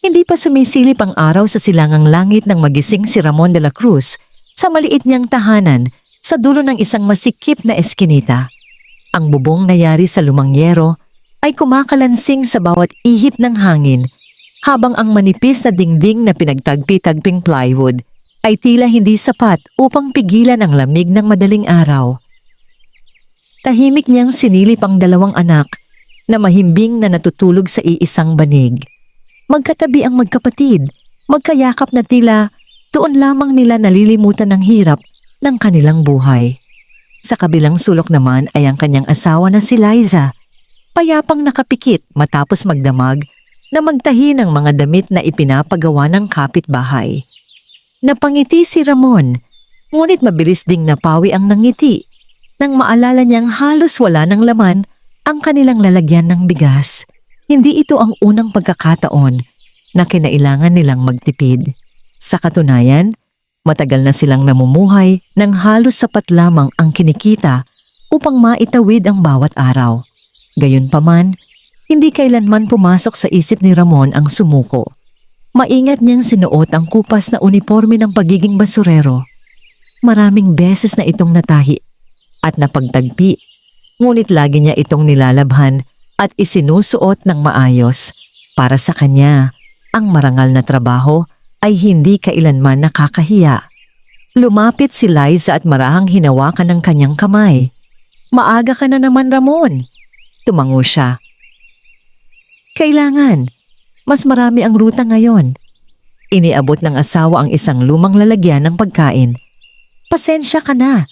Hindi pa sumisilip ang araw sa silangang langit nang magising si Ramon de la Cruz sa maliit niyang tahanan sa dulo ng isang masikip na eskinita. Ang bubong na yari sa lumangyero ay kumakalansing sa bawat ihip ng hangin, habang ang manipis na dingding na pinagtagpi-tagping plywood ay tila hindi sapat upang pigilan ang lamig ng madaling araw. Tahimik niyang sinilip ang dalawang anak na mahimbing na natutulog sa iisang banig. Magkatabi ang magkapatid, magkayakap na tila doon lamang nila nalilimutan ng hirap ng kanilang buhay. Sa kabilang sulok naman ay ang kanyang asawa na si Liza, payapang nakapikit matapos magdamag na magtahi ng mga damit na ipinapagawa ng kapitbahay. Napangiti si Ramon, ngunit mabilis ding napawi ang nangiti nang maalala niyang halos wala ng laman ang kanilang lalagyan ng bigas. Hindi ito ang unang pagkakataon na kinailangan nilang magtipid. Sa katunayan, matagal na silang namumuhay nang halos sapat lamang ang kinikita upang maitawid ang bawat araw. Gayunpaman, hindi kailanman pumasok sa isip ni Ramon ang sumuko. Maingat niyang sinuot ang kupas na uniforme ng pagiging basurero. Maraming beses na itong natahi at napagtagpi, ngunit lagi niya itong nilalabhan at isinusuot ng maayos. Para sa kanya, ang marangal na trabaho ay hindi kailanman nakakahiya. Lumapit si Liza at marahang hinawakan ng kanyang kamay. "Maaga ka na naman, Ramon." Tumango siya. "Kailangan. Mas marami ang ruta ngayon." Iniabot ng asawa ang isang lumang lalagyan ng pagkain. "Pasensya ka na.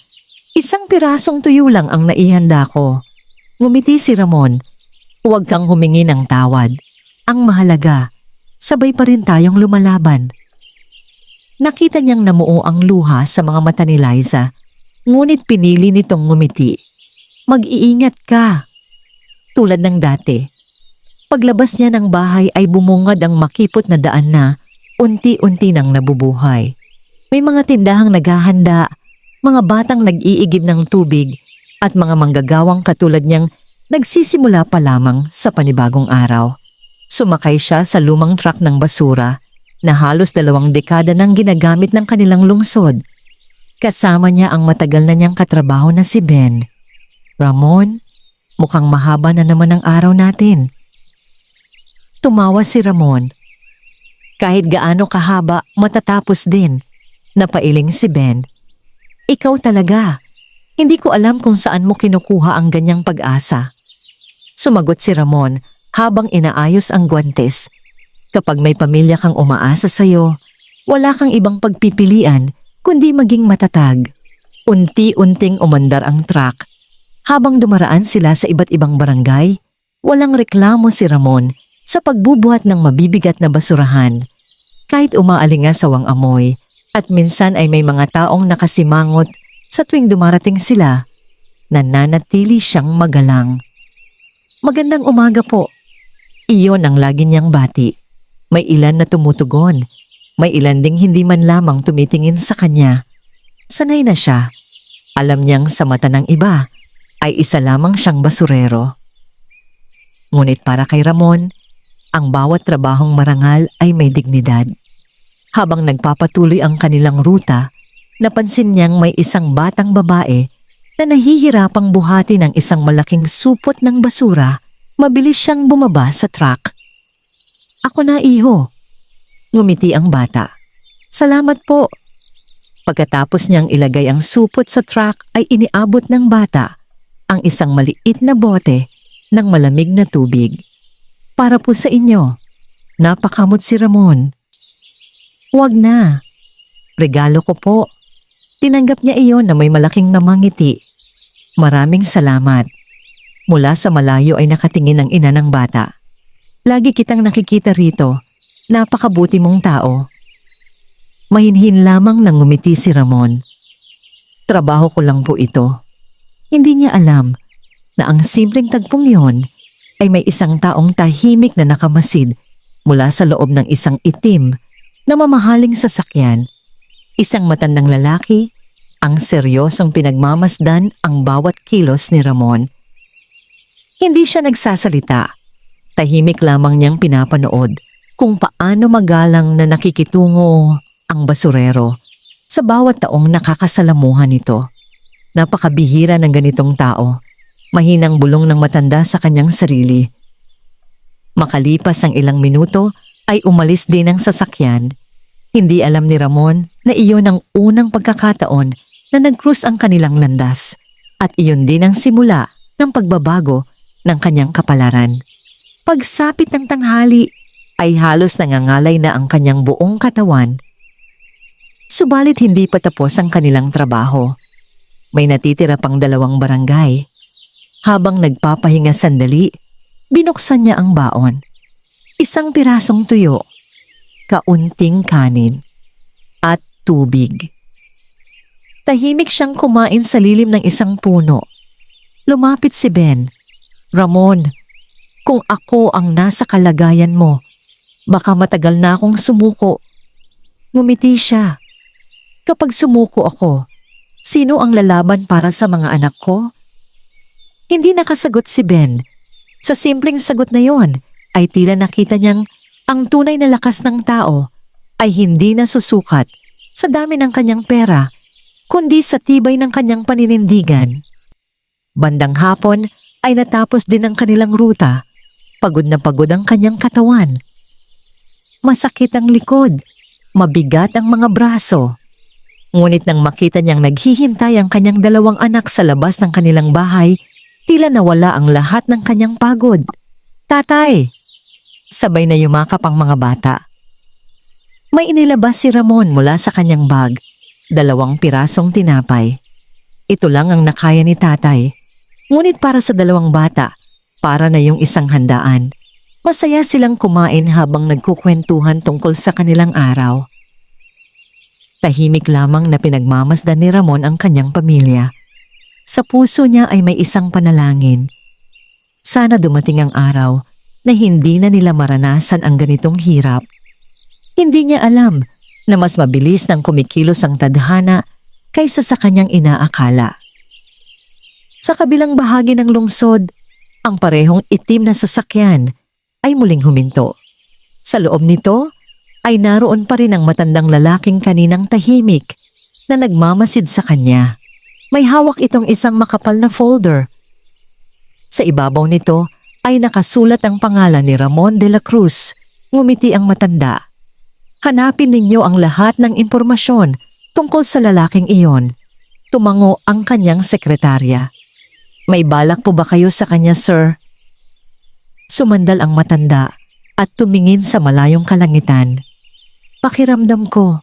Isang pirasong tuyo lang ang naihanda ko." Ngumiti si Ramon. "Huwag kang humingi ng tawad. Ang mahalaga, sabay pa rin tayong lumalaban." Nakita niyang namuo ang luha sa mga mata ni Liza, ngunit pinili nitong ngumiti. "Mag-iingat ka." Tulad ng dati, paglabas niya ng bahay ay bumungad ang makipot na daan na unti-unti nang nabubuhay. May mga tindahang naghahanda, mga batang nag-iigib ng tubig, at mga manggagawang katulad niyang nagsisimula pa lamang sa panibagong araw. Sumakay siya sa lumang truck ng basura na halos 2 dekada nang ginagamit ng kanilang lungsod. Kasama niya ang matagal na niyang katrabaho na si Ben. "Ramon, mukhang mahaba na naman ang araw natin." Tumawa si Ramon. "Kahit gaano kahaba, matatapos din." Napailing si Ben. "Ikaw talaga. Hindi ko alam kung saan mo kinukuha ang ganyang pag-asa." Sumagot si Ramon habang inaayos ang guwantes. "Kapag may pamilya kang umaasa sa'yo, wala kang ibang pagpipilian kundi maging matatag." Unti-unting umandar ang truck. Habang dumaraan sila sa iba't ibang barangay, walang reklamo si Ramon sa pagbubuhat ng mabibigat na basurahan. Kahit umaalingasawang amoy at minsan ay may mga taong nakasimangot sa tuwing dumarating sila, nananatili siyang magalang. "Magandang umaga po." Iyon ang lagi niyang bati. May ilan na tumutugon. May ilan ding hindi man lamang tumitingin sa kanya. Sanay na siya. Alam niyang sa mata ng iba ay isa lamang siyang basurero. Ngunit para kay Ramon, ang bawat trabahong marangal ay may dignidad. Habang nagpapatuloy ang kanilang ruta, napansin niyang may isang batang babae na nahihirapang buhati ng isang malaking supot ng basura. Mabilis siyang bumaba sa truck. "Ako na, iho." Ngumiti ang bata. "Salamat po." Pagkatapos niyang ilagay ang supot sa truck ay iniabot ng bata ang isang maliit na bote ng malamig na tubig. "Para po sa inyo." Napakamot si Ramon. "Huwag na. Regalo ko po." Tinanggap niya iyon na may malaking namangiti. "Maraming salamat." Mula sa malayo ay nakatingin ang ina ng bata. "Lagi kitang nakikita rito. Napakabuti mong tao." Mahinhin lamang nang ngumiti si Ramon. "Trabaho ko lang po ito." Hindi niya alam na ang simpleng tagpong yon ay may isang taong tahimik na nakamasid mula sa loob ng isang itim na mamahaling sasakyan. Isang matandang lalaki, ang seryosong pinagmamasdan ang bawat kilos ni Ramon. Hindi siya nagsasalita. Tahimik lamang niyang pinapanood. kung paano magalang na nakikitungo ang basurero sa bawat taong nakakasalamuhan nito. Napakabihira ng ganitong tao. Mahinang bulong ng matanda sa kanyang sarili. Makalipas ang ilang minuto ay umalis din ang sasakyan. Hindi alam ni Ramon na iyon ang unang pagkakataon na nag-cruise ang kanilang landas at iyon din ang simula ng pagbabago ng kanyang kapalaran. Pagsapit ng tanghali ay halos nangangalay na ang kanyang buong katawan. Subalit hindi pa tapos ang kanilang trabaho. May natitira pang 2 barangay. Habang nagpapahinga sandali, binuksan niya ang baon. 1 pirasong tuyo, kaunting kanin, at tubig. Tahimik siyang kumain sa lilim ng isang puno. Lumapit si Ben. Ramon, kung ako ang nasa kalagayan mo, baka matagal na akong sumuko. Ngumiti siya. Kapag sumuko ako, sino ang lalaban para sa mga anak ko? Hindi nakasagot si Ben. Sa simpleng sagot na yon ay tila nakita niyang ang tunay na lakas ng tao ay hindi nasusukat sa dami ng kanyang pera, kundi sa tibay ng kanyang paninindigan. Bandang hapon ay natapos din ang kanilang ruta. Pagod na pagod ang kanyang katawan. Masakit ang likod, mabigat ang mga braso. Ngunit nang makita niyang naghihintay ang kanyang 2 anak sa labas ng kanilang bahay, tila nawala ang lahat ng kanyang pagod. Tatay! Sabay na yumakap ang mga bata. May inilabas si Ramon mula sa kanyang bag, 2 pirasong tinapay. Ito lang ang nakaya ni tatay. Ngunit para sa 2 bata, para na yung isang handaan. Masaya silang kumain habang nagkukwentuhan tungkol sa kanilang araw. Tahimik lamang na pinagmamasdan ni Ramon ang kanyang pamilya. Sa puso niya ay may isang panalangin. Sana dumating ang araw na hindi na nila maranasan ang ganitong hirap. Hindi niya alam na mas mabilis nang kumikilos ang tadhana kaysa sa kanyang inaakala. Sa kabilang bahagi ng lungsod, ang parehong itim na sasakyan ay muling huminto. Sa loob nito ay naroon pa rin ang matandang lalaking kaninang tahimik na nagmamasid sa kanya. May hawak itong isang makapal na folder. Sa ibabaw nito ay nakasulat ang pangalan ni Ramon de la Cruz. Ngumiti ang matanda. Hanapin ninyo ang lahat ng impormasyon tungkol sa lalaking iyon. Tumango ang kanyang sekretarya. May balak po ba kayo sa kanya, sir? Sumandal ang matanda at tumingin sa malayong kalangitan. Pakiramdam ko,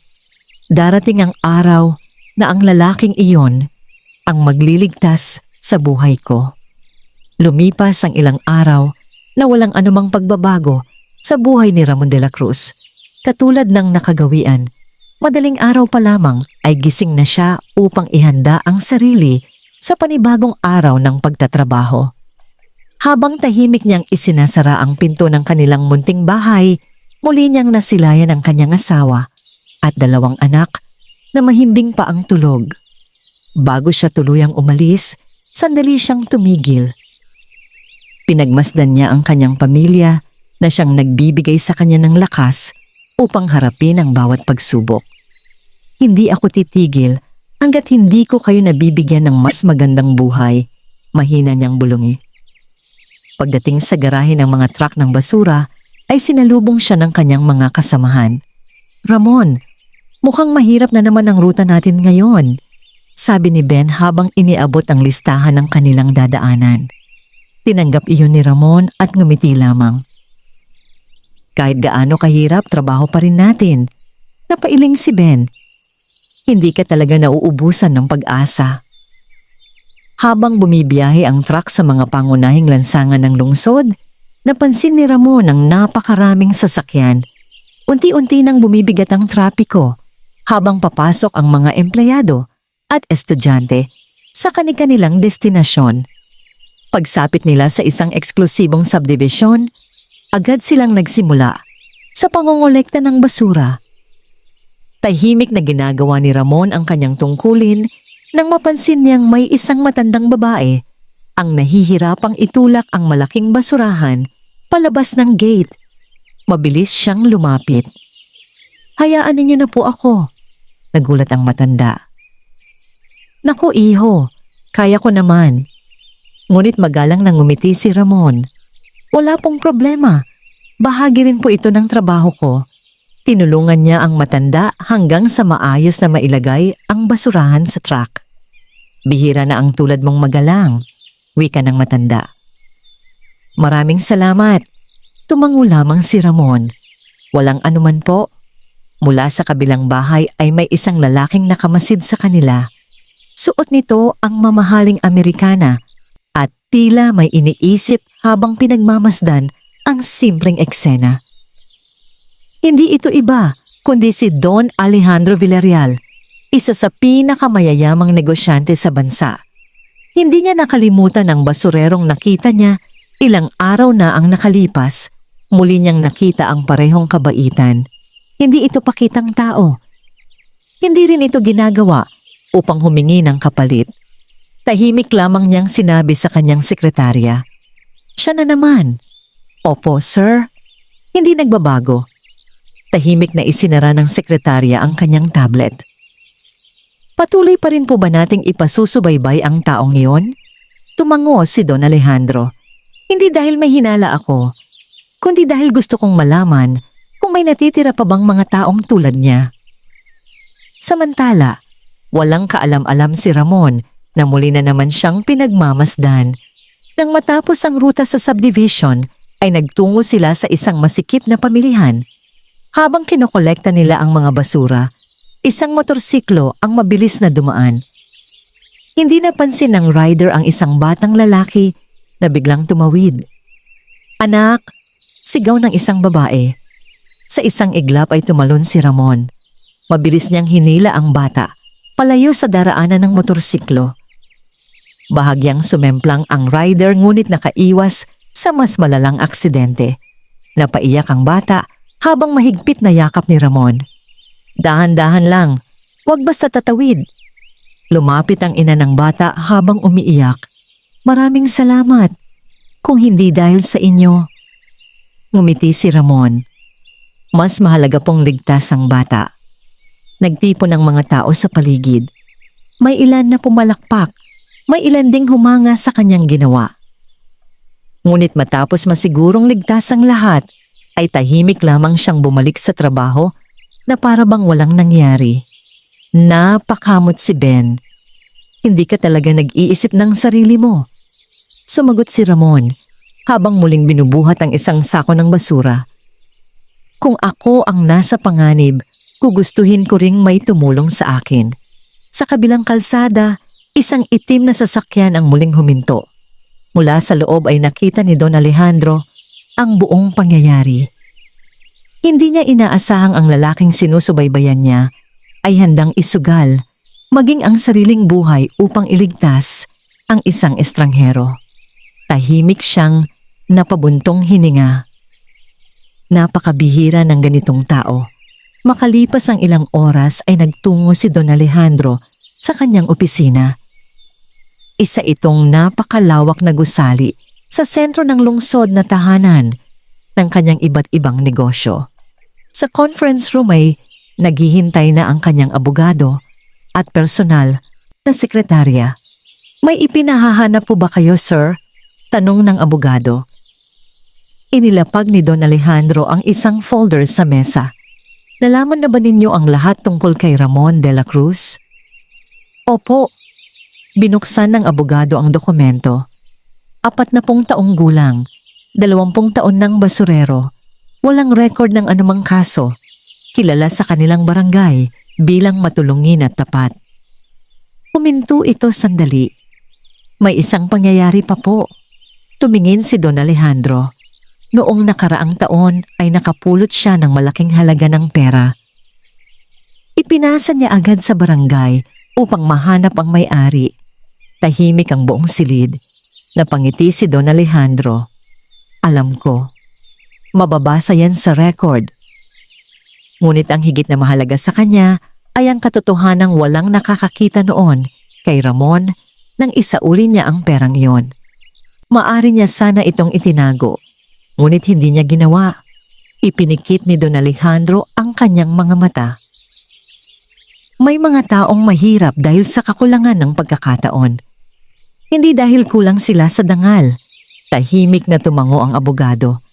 darating ang araw na ang lalaking iyon ang magliligtas sa buhay ko. Lumipas ang ilang araw na walang anumang pagbabago sa buhay ni Ramon de la Cruz. Katulad ng nakagawian, madaling araw pa lamang ay gising na siya upang ihanda ang sarili sa panibagong araw ng pagtatrabaho. Habang tahimik niyang isinasara ang pinto ng kanilang munting bahay, muli niyang nasilayan ang kanyang asawa at 2 anak na mahimbing pa ang tulog. Bago siya tuluyang umalis, sandali siyang tumigil. Pinagmasdan niya ang kanyang pamilya na siyang nagbibigay sa kanya ng lakas upang harapin ang bawat pagsubok. Hindi ako titigil hanggat hindi ko kayo nabibigyan ng mas magandang buhay, mahina niyang bulungi. Pagdating sa garahe ng mga truck ng basura, ay sinalubong siya ng kanyang mga kasamahan. Ramon, mukhang mahirap na naman ang ruta natin ngayon, sabi ni Ben habang iniabot ang listahan ng kanilang dadaanan. Tinanggap iyon ni Ramon at ngumiti lamang. Kahit gaano kahirap, trabaho pa rin natin. Napailing si Ben. Hindi ka talaga nauubusan ng pag-asa. Habang bumibiyahe ang truck sa mga pangunahing lansangan ng lungsod, napansin ni Ramon ang napakaraming sasakyan. Unti-unti nang bumibigat ang trapiko habang papasok ang mga empleyado at estudyante sa kani-kanilang destinasyon. Pagsapit nila sa isang eksklusibong subdivision, agad silang nagsimula sa pangongolekta ng basura. Tahimik na ginagawa ni Ramon ang kanyang tungkulin nang mapansin niyang may isang matandang babae ang nahihirapang itulak ang malaking basurahan palabas ng gate. Mabilis siyang lumapit. "Hayaan ninyo na po ako." Nagulat ang matanda. "Naku iho, kaya ko naman." Ngunit magalang nang ngumiti si Ramon. "Wala pong problema. Bahagi rin po ito ng trabaho ko." Tinulungan niya ang matanda hanggang sa maayos na mailagay ang basurahan sa truck. "Bihira na ang tulad mong magalang," wika ng matanda. "Maraming salamat." Tumango lamang si Ramon. "Walang anuman po." Mula sa kabilang bahay ay may isang lalaking nakamasid sa kanila. Suot nito ang mamahaling Amerikana at tila may iniisip habang pinagmamasdan ang simpleng eksena. Hindi ito iba kundi si Don Alejandro Villarreal, isa sa pinakamayayamang negosyante sa bansa. Hindi niya nakalimutan ang basurerong nakita niya ilang araw na ang nakalipas. Muli niyang nakita ang parehong kabaitan. Hindi ito pakitang tao. Hindi rin ito ginagawa upang humingi ng kapalit. Tahimik lamang niyang sinabi sa kanyang sekretarya. Siya na naman. "Opo, sir." Hindi nagbabago. Tahimik na isinara ng sekretarya ang kanyang tablet. "Patuloy pa rin po ba nating ipasusubaybay ang taong iyon?" Tumango si Don Alejandro. "Hindi dahil may hinala ako, kundi dahil gusto kong malaman kung may natitira pa bang mga taong tulad niya." Samantala, walang kaalam-alam si Ramon na muli na naman siyang pinagmamasdan. Nang matapos ang ruta sa subdivision, ay nagtungo sila sa isang masikip na pamilihan. Habang kinokolekta nila ang mga basura, isang motorsiklo ang mabilis na dumaan. Hindi napansin ng rider ang isang batang lalaki na biglang tumawid. "Anak!" Sigaw ng isang babae. Sa isang iglap ay tumalon si Ramon. Mabilis niyang hinila ang bata, palayo sa daraanan ng motorsiklo. Bahagyang sumemplang ang rider ngunit nakaiwas sa mas malalang aksidente. Napaiyak ang bata habang mahigpit na yakap ni Ramon. "Dahan-dahan lang, wag basta tatawid." Lumapit ang ina ng bata habang umiiyak. "Maraming salamat. Kung hindi dahil sa inyo." Ngumiti si Ramon. Mas mahalaga pong ligtas ang bata. Nagtipon ang mga tao sa paligid. May ilan na pumalakpak, may ilan ding humanga sa kanyang ginawa. Ngunit matapos masigurong ligtas ang lahat, ay tahimik lamang siyang bumalik sa trabaho na para bang walang nangyari. "Napakamot si Ben. Hindi ka talaga nag-iisip ng sarili mo." Sumagot si Ramon habang muling binubuhat ang isang sako ng basura. "Kung ako ang nasa panganib, gugustuhin ko ring may tumulong sa akin." Sa kabilang kalsada, isang itim na sasakyan ang muling huminto. Mula sa loob ay nakita ni Don Alejandro ang buong pangyayari. Hindi niya inaasahang ang lalaking sinusubaybayan niya ay handang isugal, maging ang sariling buhay upang iligtas ang isang estranghero. Tahimik siyang napabuntong hininga. Napakabihira ng ganitong tao. Makalipas ang ilang oras ay nagtungo si Don Alejandro sa kanyang opisina. Isa itong napakalawak na gusali sa sentro ng lungsod na tahanan ng kanyang iba't ibang negosyo. Sa conference room ay naghihintay na ang kanyang abogado at personal na sekretarya. "May ipinahahanap po ba kayo, sir?" tanong ng abogado. Inilapag ni Don Alejandro ang isang folder sa mesa. "Nalaman na ba ninyo ang lahat tungkol kay Ramon de la Cruz?" "Opo." Binuksan ng abogado ang dokumento. 40 taong gulang, 20 taon ng basurero, walang record ng anumang kaso, kilala sa kanilang barangay bilang matulungin at tapat. Huminto ito sandali. "May isang pangyayari pa po." Tumingin si Don Alejandro. Noong nakaraang taon ay nakapulot siya ng malaking halaga ng pera. Ipinasa niya agad sa barangay upang mahanap ang may-ari. Tahimik ang buong silid. Napangiti si Don Alejandro. "Alam ko. Mababasa yan sa record." Ngunit ang higit na mahalaga sa kanya ay ang katotohanang walang nakakakita noon kay Ramon nang isauli niya ang perang iyon. Maari niya sana itong itinago, ngunit hindi niya ginawa. Ipinikit ni Don Alejandro ang kanyang mga mata. May mga taong mahirap dahil sa kakulangan ng pagkakataon. Hindi dahil kulang sila sa dangal. Tahimik na tumango ang abogado.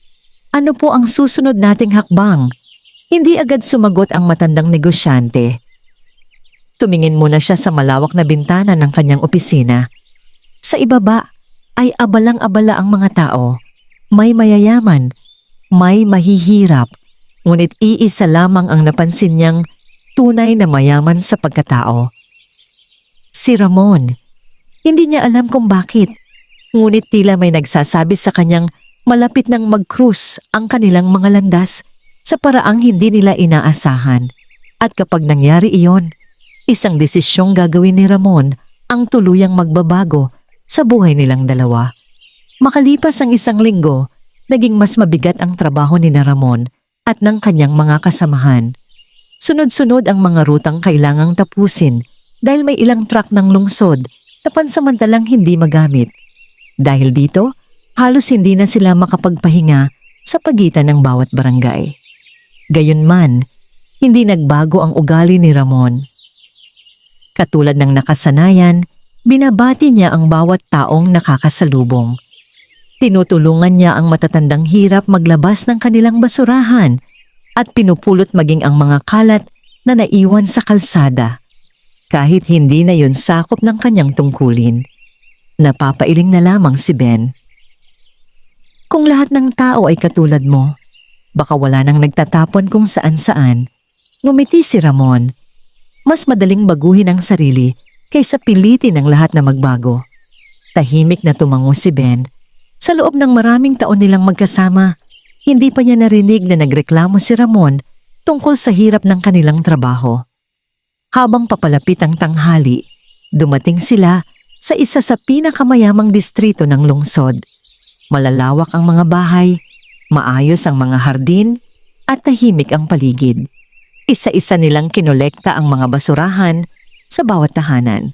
Ano po ang susunod nating hakbang? Hindi agad sumagot ang matandang negosyante. Tumingin muna siya sa malawak na bintana ng kanyang opisina. Sa ibaba ay abalang-abala ang mga tao. May mayayaman, may mahihirap, ngunit iisa lamang ang napansin niyang tunay na mayaman sa pagkatao. Si Ramon. Hindi niya alam kung bakit, ngunit tila may nagsasabi sa kanyang malapit nang mag-cruise ang kanilang mga landas sa paraang hindi nila inaasahan. At kapag nangyari iyon, isang desisyong gagawin ni Ramon ang tuluyang magbabago sa buhay nilang dalawa. Makalipas ang 1 linggo, naging mas mabigat ang trabaho ni Ramon at ng kanyang mga kasamahan. Sunod-sunod ang mga rutang kailangang tapusin dahil may ilang truck ng lungsod na pansamantalang hindi magamit. Dahil dito, halos hindi na sila makapagpahinga sa pagitan ng bawat barangay. Gayunman, hindi nagbago ang ugali ni Ramon. Katulad ng nakasanayan, binabati niya ang bawat taong nakakasalubong. Tinutulungan niya ang matatandang hirap maglabas ng kanilang basurahan at pinupulot maging ang mga kalat na naiwan sa kalsada. Kahit hindi na yun sakop ng kanyang tungkulin. Napapailing na lamang si Ben. Kung lahat ng tao ay katulad mo, baka wala nang nagtatapon kung saan-saan. Ngumiti si Ramon. Mas madaling baguhin ang sarili kaysa pilitin ang lahat na magbago. Tahimik na tumango si Ben. Sa loob ng maraming taon nilang magkasama, hindi pa niya narinig na nagreklamo si Ramon tungkol sa hirap ng kanilang trabaho. Habang papalapit ang tanghali, dumating sila sa isa sa pinakamayamang distrito ng lungsod. Malalawak ang mga bahay, maayos ang mga hardin, at tahimik ang paligid. Isa-isa nilang kinolekta ang mga basurahan sa bawat tahanan.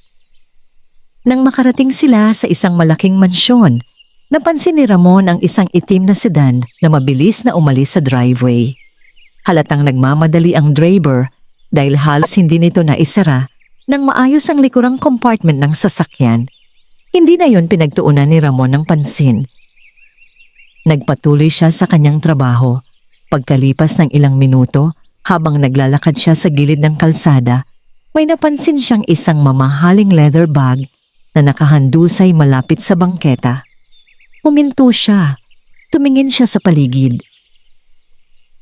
Nang makarating sila sa isang malaking mansyon, napansin ni Ramon ang isang itim na sedan na mabilis na umalis sa driveway. Halatang nagmamadali ang driver dahil halos hindi nito naisara nang maayos ang likurang compartment ng sasakyan. Hindi na yon pinagtuunan ni Ramon ng pansin. Nagpatuloy siya sa kanyang trabaho. Pagkalipas ng ilang minuto, habang naglalakad siya sa gilid ng kalsada, may napansin siyang isang mamahaling leather bag na nakahandusay malapit sa bangketa. Huminto siya. Tumingin siya sa paligid.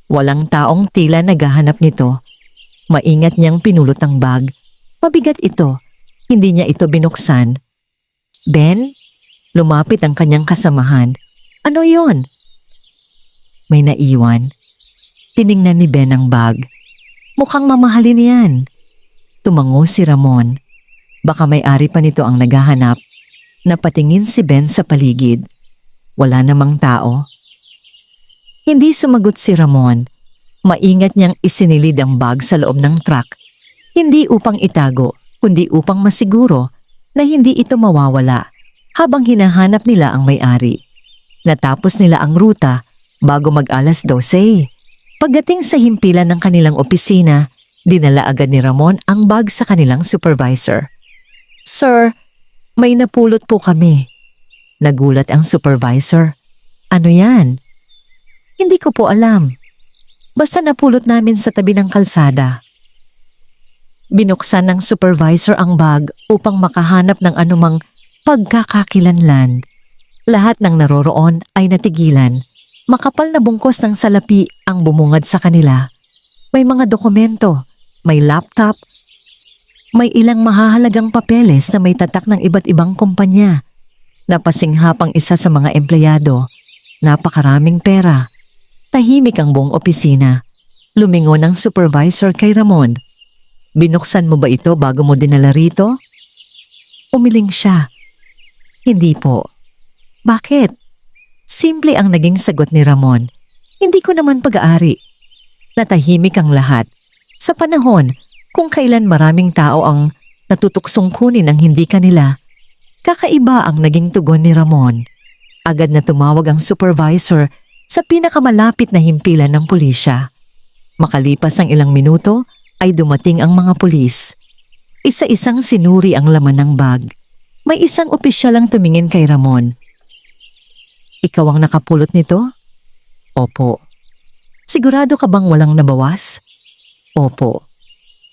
Walang taong tila naghahanap nito. Maingat niyang pinulot ang bag. Mabigat ito. Hindi niya ito binuksan. Ben? Lumapit ang kanyang kasamahan. Ano yon? May naiwan. Tiningnan ni Ben ang bag. Mukhang mamahalin yan. Tumango si Ramon. Baka may-ari pa nito ang naghahanap. Napatingin si Ben sa paligid. Wala namang tao. Hindi sumagot si Ramon. Maingat niyang isinilid ang bag sa loob ng truck. Hindi upang itago, kundi upang masiguro na hindi ito mawawala habang hinahanap nila ang may-ari. Natapos nila ang ruta bago mag-alas 12. Pagdating sa himpilan ng kanilang opisina, dinala agad ni Ramon ang bag sa kanilang supervisor. Sir, may napulot po kami. Nagulat ang supervisor. Ano yan? Hindi ko po alam. Basta napulot namin sa tabi ng kalsada. Binuksan ng supervisor ang bag upang makahanap ng anumang pagkakakilanlan. Lahat ng naroroon ay natigilan. Makapal na bungkos ng salapi ang bumungad sa kanila. May mga dokumento, may laptop, may ilang mahahalagang papeles na may tatak ng iba't ibang kumpanya. Napasinghap ang isa sa mga empleyado. Napakaraming pera. Tahimik ang buong opisina. Lumingon ang supervisor kay Ramon. Binuksan mo ba ito bago mo dinala rito? Umiling siya. Hindi po. Bakit? Simple ang naging sagot ni Ramon. Hindi ko naman pag-aari. Natahimik ang lahat. Sa panahon kung kailan maraming tao ang natutuksong kunin ang hindi kanila, kakaiba ang naging tugon ni Ramon. Agad na tumawag ang supervisor sa pinakamalapit na himpilan ng pulisya. Makalipas ang ilang minuto ay dumating ang mga pulis. Isa-isang sinuri ang laman ng bag. May isang opisyal ang tumingin kay Ramon. Ikaw ang nakapulot nito? Opo. Sigurado ka bang walang nabawas? Opo.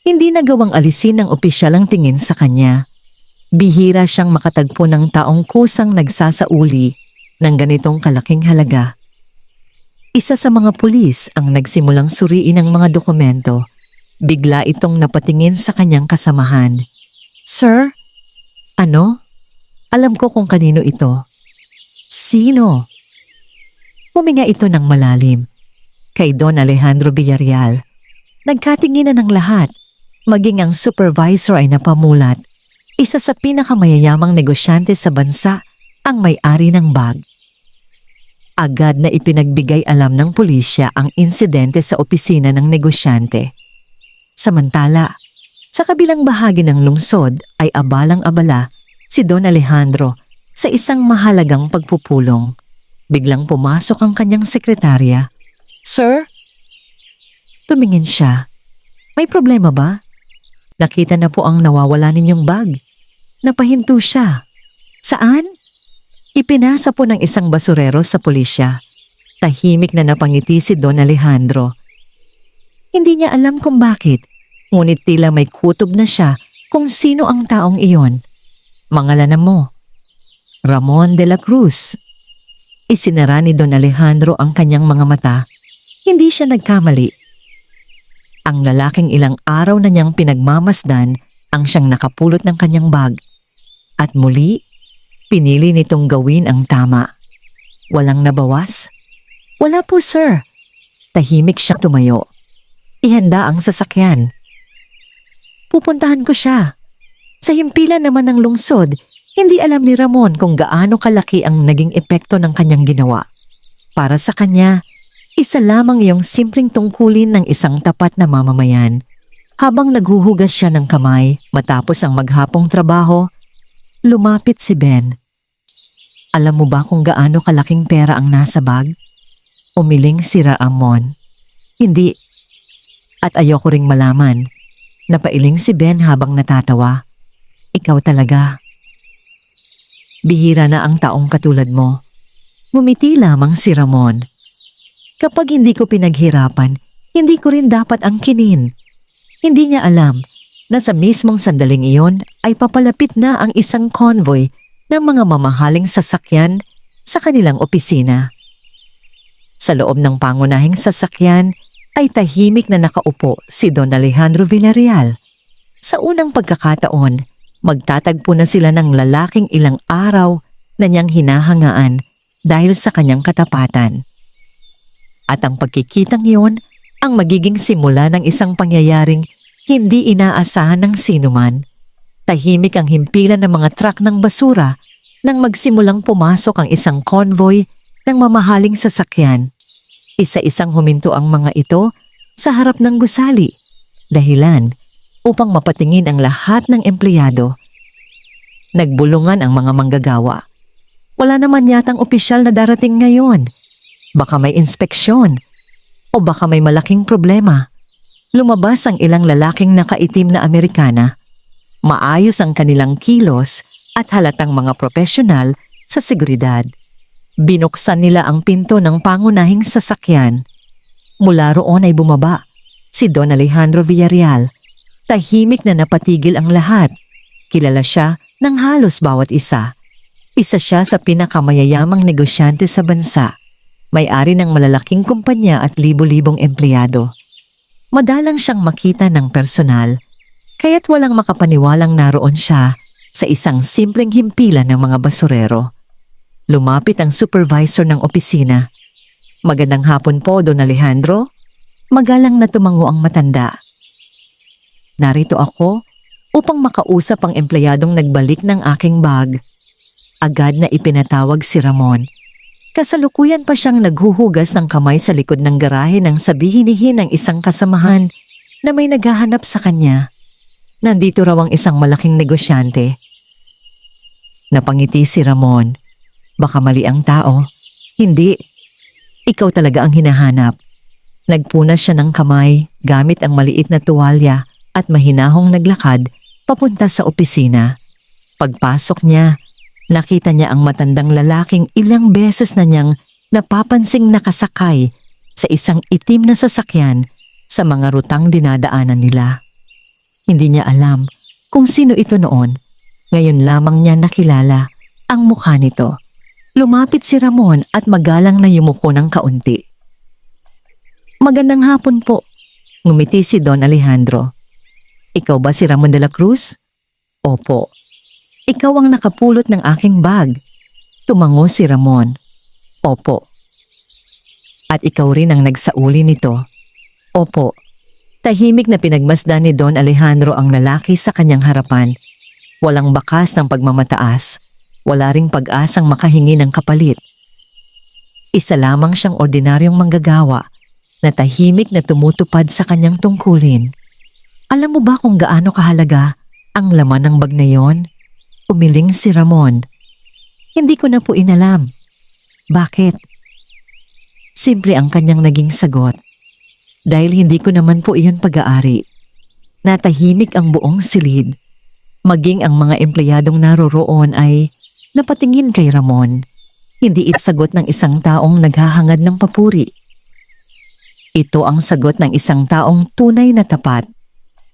Hindi nagawang alisin ng opisyal ang tingin sa kanya. Bihira siyang makatagpo ng taong kusang nagsasauli ng ganitong kalaking halaga. Isa sa mga pulis ang nagsimulang suriin ang mga dokumento. Bigla itong napatingin sa kanyang kasamahan. Sir? Ano? Alam ko kung kanino ito. Sino? Huminga ito ng malalim. Kay Don Alejandro Villarreal. Nagkatinginan ng lahat. Maging ang supervisor ay napamulat. Isa sa pinakamayayamang negosyante sa bansa ang may-ari ng bag. Agad na ipinagbigay alam ng pulisya ang insidente sa opisina ng negosyante. Samantala, sa kabilang bahagi ng lungsod ay abalang-abala si Don Alejandro sa isang mahalagang pagpupulong. Biglang pumasok ang kanyang sekretarya. Sir? Tumingin siya. May problema ba? Nakita na po ang nawawala ninyong bag. Napahinto siya. Saan? Ipinasa po ng isang basurero sa pulisya. Tahimik na napangiti si Don Alejandro. Hindi niya alam kung bakit, ngunit tila may kutob na siya kung sino ang taong iyon. Mangalanan mo. Ramon de la Cruz. Isinara ni Don Alejandro ang kanyang mga mata. Hindi siya nagkamali. Ang lalaking ilang araw na niyang pinagmamasdan ang siyang nakapulot ng kanyang bag. At muli, pinili nitong gawin ang tama. Walang nabawas? Wala po, sir. Tahimik siyang tumayo. Ihanda ang sasakyan. Pupuntahan ko siya. Sa himpilan naman ng lungsod, hindi alam ni Ramon kung gaano kalaki ang naging epekto ng kanyang ginawa. Para sa kanya, isa lamang iyong simpleng tungkulin ng isang tapat na mamamayan. Habang naghuhugas siya ng kamay matapos ang maghapong trabaho, lumapit si Ben. Alam mo ba kung gaano kalaking pera ang nasa bag? Umiling si Ramon. Hindi. At ayoko ring malaman. Napailing si Ben habang natatawa. Ikaw talaga. Bihira na ang taong katulad mo. Ngumiti lamang si Ramon. Kapag hindi ko pinaghirapan, hindi ko rin dapat angkinin. Hindi niya alam na sa mismong sandaling iyon ay papalapit na ang isang convoy ng mga mamahaling sasakyan sa kanilang opisina. Sa loob ng pangunahing sasakyan ay tahimik na nakaupo si Don Alejandro Villarreal. Sa unang pagkakataon, magtatagpo na sila ng lalaking ilang araw na niyang hinahangaan dahil sa kanyang katapatan. At ang pagkikitang iyon ang magiging simula ng isang pangyayaring hindi inaasahan ng sinuman. Tahimik ang himpilan ng mga truck ng basura nang magsimulang pumasok ang isang convoy ng mamahaling sasakyan. Isa-isang huminto ang mga ito sa harap ng gusali, dahilan upang mapatingin ang lahat ng empleyado. Nagbulungan ang mga manggagawa. Wala naman yatang opisyal na darating ngayon. Baka may inspeksyon o baka may malaking problema. Lumabas ang ilang lalaking nakaitim na Amerikana. Maayos ang kanilang kilos at halatang mga profesional sa seguridad. Binuksan nila ang pinto ng pangunahing sasakyan. Mula roon ay bumaba si Don Alejandro Villarreal. Tahimik na napatigil ang lahat. Kilala siya ng halos bawat isa. Isa siya sa pinakamayayamang negosyante sa bansa. May-ari ng malalaking kumpanya at libo-libong empleyado. Madalang siyang makita ng personal, kaya't walang makapaniwalang naroon siya sa isang simpleng himpilan ng mga basurero. Lumapit ang supervisor ng opisina. Magandang hapon po, Don Alejandro. Magalang na tumango ang matanda. Narito ako upang makausap ang empleyadong nagbalik ng aking bag. Agad na ipinatawag si Ramon. Kasalukuyan pa siyang naghuhugas ng kamay sa likod ng garahe nang sabihinihin ng isang kasamahan na may naghahanap sa kanya. Nandito raw ang isang malaking negosyante. Napangiti si Ramon. Baka mali ang tao. Hindi. Ikaw talaga ang hinahanap. Nagpunas siya ng kamay gamit ang maliit na tuwalya at mahinahong naglakad papunta sa opisina. Pagpasok niya, nakita niya ang matandang lalaking ilang beses na niyang napapansing nakasakay sa isang itim na sasakyan sa mga rutang dinadaanan nila. Hindi niya alam kung sino ito noon. Ngayon lamang niya nakilala ang mukha nito. Lumapit si Ramon at magalang na yumuko ng kaunti. "Magandang hapon po," ngumiti si Don Alejandro. "Ikaw ba si Ramon de la Cruz?" "Opo." "Ikaw ang nakapulot ng aking bag." Tumango si Ramon. "Opo." "At ikaw rin ang nagsauli nito?" "Opo." Tahimik na pinagmasdan ni Don Alejandro ang lalaki sa kanyang harapan. Walang bakas ng pagmamataas. Wala ring pag-asang makahingi ng kapalit. Isa lamang siyang ordinaryong manggagawa na tahimik na tumutupad sa kanyang tungkulin. "Alam mo ba kung gaano kahalaga ang laman ng bag na yon?" Umiling si Ramon. "Hindi ko na po inalam." "Bakit?" Simple ang kanyang naging sagot. "Dahil hindi ko naman po iyon pag-aari." Natahimik ang buong silid. Maging ang mga empleyadong naroroon ay napatingin kay Ramon. Hindi ito sagot ng isang taong naghahangad ng papuri. Ito ang sagot ng isang taong tunay na tapat.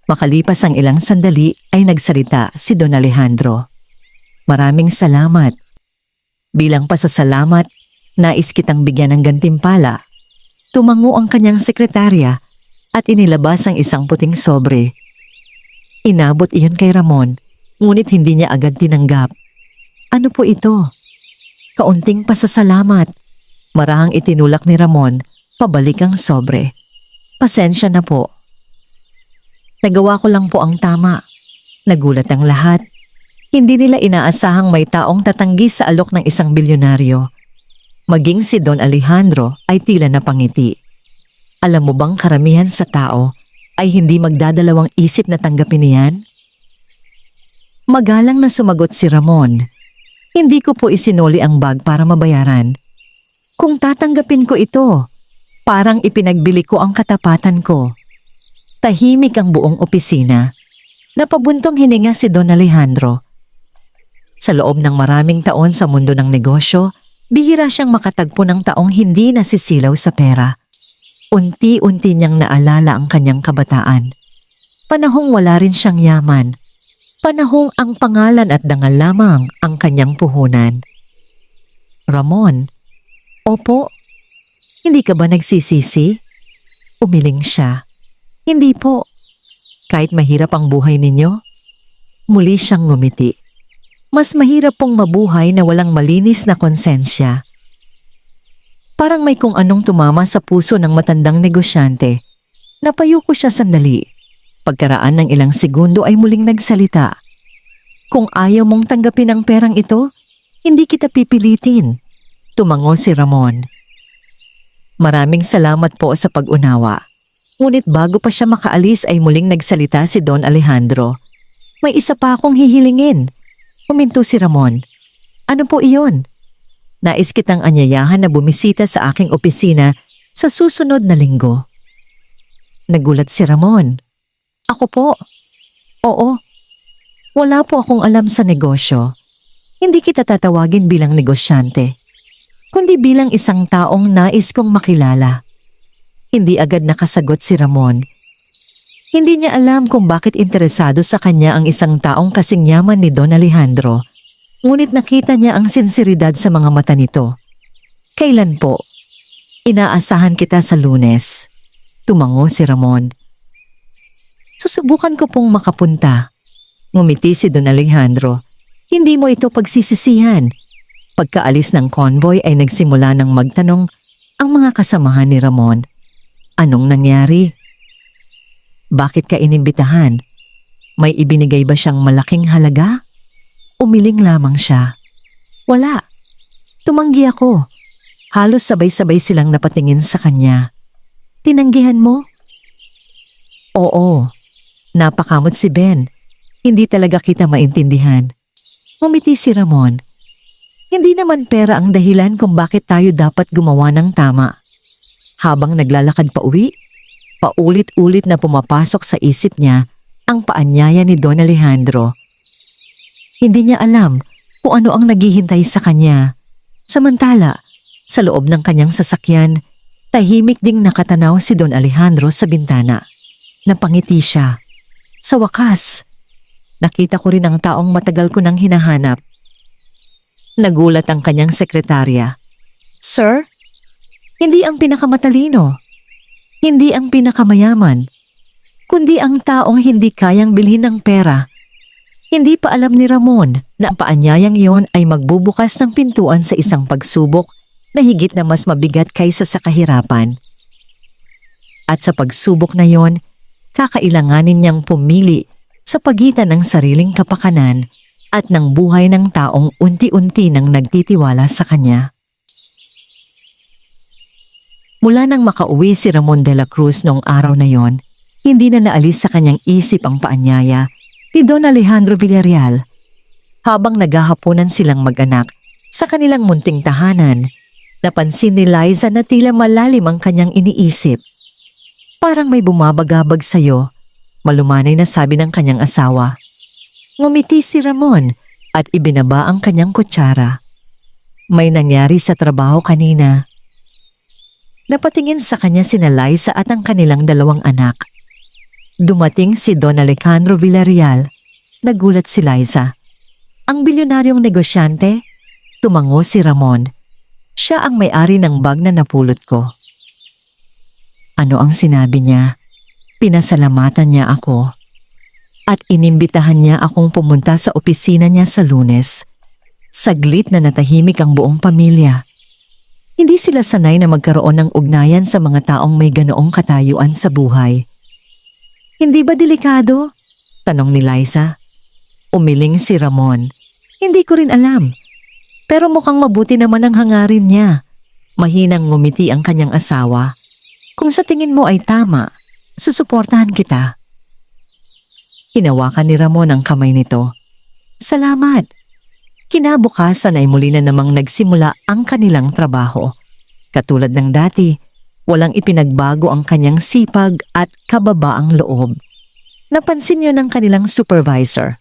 Makalipas ang ilang sandali ay nagsalita si Don Alejandro. "Maraming salamat. Bilang pasasalamat, nais kitang bigyan ng gantimpala." Tumango ang kanyang sekretarya at inilabas ang isang puting sobre. Inabot iyon kay Ramon, ngunit hindi niya agad tinanggap. "Ano po ito?" "Kaunting pasasalamat." Marahang itinulak ni Ramon pabalik ang sobre. "Pasensya na po." "Nagawa ko lang po ang tama." Nagulat ang lahat. Hindi nila inaasahang may taong tatanggi sa alok ng isang bilyonaryo. Maging si Don Alejandro ay tila napangiti. Alam mo bang karamihan sa tao ay hindi magdadalawang isip na tanggapin niyan? Magalang na sumagot si Ramon. "Hindi ko po isinuli ang bag para mabayaran. Kung tatanggapin ko ito, parang ipinagbili ko ang katapatan ko." Tahimik ang buong opisina. Napabuntong hininga si Don Alejandro. Sa loob ng maraming taon sa mundo ng negosyo, bihira siyang makatagpo ng taong hindi nasisilaw sa pera. Unti-unti niyang naalala ang kanyang kabataan. Panahong wala rin siyang yaman. Panahong ang pangalan at dangal lamang ang kanyang puhunan. "Ramon?" "Opo." "Hindi ka ba nagsisisi?" Umiling siya. "Hindi po." "Kahit mahirap ang buhay ninyo?" Muli siyang ngumiti. Mas mahirap pong mabuhay na walang malinis na konsensya. Parang may kung anong tumama sa puso ng matandang negosyante. Napayuko siya sandali. Pagkaraan ng ilang segundo ay muling nagsalita. "Kung ayaw mong tanggapin ang perang ito, hindi kita pipilitin." Tumango si Ramon. "Maraming salamat po sa pag-unawa." Ngunit bago pa siya makaalis ay muling nagsalita si Don Alejandro. "May isa pa akong hihilingin." Huminto si Ramon. "Ano po iyon?" "Nais kitang anyayahan na bumisita sa aking opisina sa susunod na linggo." Nagulat si Ramon. "Ako po?" "Oo. Wala po akong alam sa negosyo. Hindi kita tatawagin bilang negosyante, kundi bilang isang taong nais kong makilala." Hindi agad nakasagot si Ramon. Hindi niya alam kung bakit interesado sa kanya ang isang taong kasing yaman ni Don Alejandro. Ngunit nakita niya ang sinseridad sa mga mata nito. "Kailan po?" "Inaasahan kita sa Lunes." Tumango si Ramon. "Susubukan ko pong makapunta." Ngumiti si Don Alejandro. "Hindi mo ito pagsisisihan." Pagkaalis ng convoy ay nagsimula ng magtanong ang mga kasamahan ni Ramon. Anong nangyari? Bakit ka inimbitahan? May ibinigay ba siyang malaking halaga? Umiling lamang siya. Wala. Tumanggi ako. Halos sabay-sabay silang napatingin sa kanya. Tinanggihan mo? Oo. Napakamot si Ben. Hindi talaga kita maintindihan. Ngumiti si Ramon. Hindi naman pera ang dahilan kung bakit tayo dapat gumawa ng tama. Habang naglalakad pa uwi, paulit-ulit na pumapasok sa isip niya ang paanyaya ni Don Alejandro. Hindi niya alam kung ano ang naghihintay sa kanya. Samantala, sa loob ng kanyang sasakyan, tahimik ding nakatanaw si Don Alejandro sa bintana. Napangiti siya. Sa wakas, nakita ko rin ang taong matagal ko nang hinahanap. Nagulat ang kanyang sekretarya. Sir, hindi ang pinakamatalino, hindi ang pinakamayaman, kundi ang taong hindi kayang bilhin ng pera. Hindi pa alam ni Ramon na ang paanyayang iyon ay magbubukas ng pintuan sa isang pagsubok na higit na mas mabigat kaysa sa kahirapan. At sa pagsubok na iyon, kakailanganin niyang pumili sa pagitan ng sariling kapakanan at ng buhay ng taong unti-unti nang nagtitiwala sa kanya. Mula nang makauwi si Ramon de la Cruz noong araw na yon, hindi na naalis sa kanyang isip ang paanyaya ni Don Alejandro Villarreal. Habang naghahaponan silang mag-anak sa kanilang munting tahanan, napansin ni Liza na tila malalim ang kanyang iniisip. Parang may bumabagabag sa'yo, malumanay na sabi ng kanyang asawa. Ngumiti si Ramon at ibinaba ang kanyang kutsara. May nangyari sa trabaho kanina. Napatingin sa kanya sina Liza at ang kanilang dalawang anak. Dumating si Don Alejandro Villarreal. Nagulat si Liza. Ang bilyonaryong negosyante? Tumango si Ramon. Siya ang may-ari ng bag na napulot ko. Ano ang sinabi niya? Pinasalamatan niya ako. At inimbitahan niya akong pumunta sa opisina niya sa Lunes. Saglit na natahimik ang buong pamilya. Hindi sila sanay na magkaroon ng ugnayan sa mga taong may ganoong katayuan sa buhay. Hindi ba delikado? Tanong ni Liza. Umiling si Ramon. Hindi ko rin alam. Pero mukhang mabuti naman ang hangarin niya. Mahinang ngumiti ang kanyang asawa. Kung sa tingin mo ay tama, susuportahan kita. Hinawakan ni Ramon ang kamay nito. Salamat. Kinabukasan ay muli na namang nagsimula ang kanilang trabaho. Katulad ng dati, walang ipinagbago ang kanyang sipag at kababaang loob. Napansin niyo ng kanilang supervisor.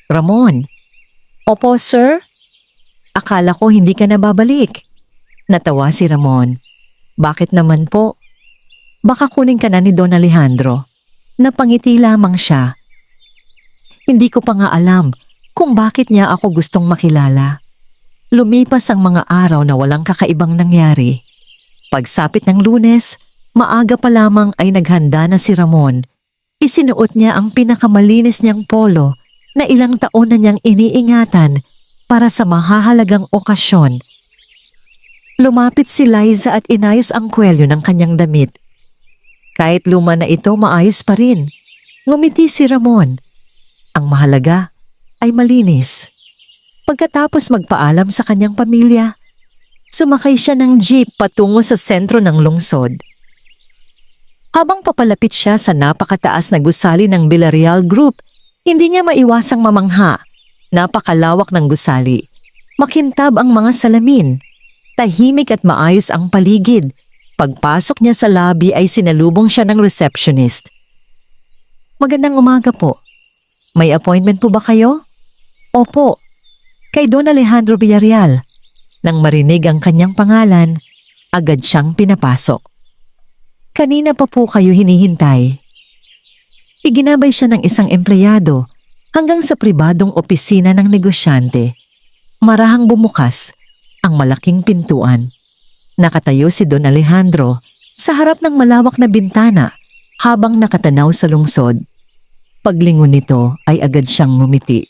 Ramon. Opo, sir. Akala ko hindi ka na babalik. Natawa si Ramon. Bakit naman po? Baka kunin ka na ni Don Alejandro. Napangiti lamang siya. Hindi ko pa nga alam kung bakit niya ako gustong makilala. Lumipas ang mga araw na walang kakaibang nangyari. Pagsapit ng Lunes, maaga pa lamang ay naghanda na si Ramon. Isinuot niya ang pinakamalinis niyang polo na ilang taon na niyang iniingatan para sa mahahalagang okasyon. Lumapit si Liza at inayos ang kwelyo ng kanyang damit. Kahit luma na ito, maayos pa rin. Ngumiti si Ramon. Ang mahalaga ay malinis. Pagkatapos magpaalam sa kanyang pamilya, sumakay siya ng jeep patungo sa sentro ng lungsod. Habang papalapit siya sa napakataas na gusali ng Villarreal Group, hindi niya maiwasang mamangha. Napakalawak ng gusali. Makintab ang mga salamin. Tahimik at maayos ang paligid. Pagpasok niya sa lobby ay sinalubong siya ng receptionist. Magandang umaga po. May appointment po ba kayo? Opo. Kay Don Alejandro Villarreal. Nang marinig ang kanyang pangalan, agad siyang pinapasok. Kanina pa po kayo hinihintay. Iginabay siya ng isang empleyado hanggang sa pribadong opisina ng negosyante. Marahang bumukas ang malaking pintuan. Nakatayo si Don Alejandro sa harap ng malawak na bintana habang nakatanaw sa lungsod. Paglingon nito ay agad siyang ngumiti.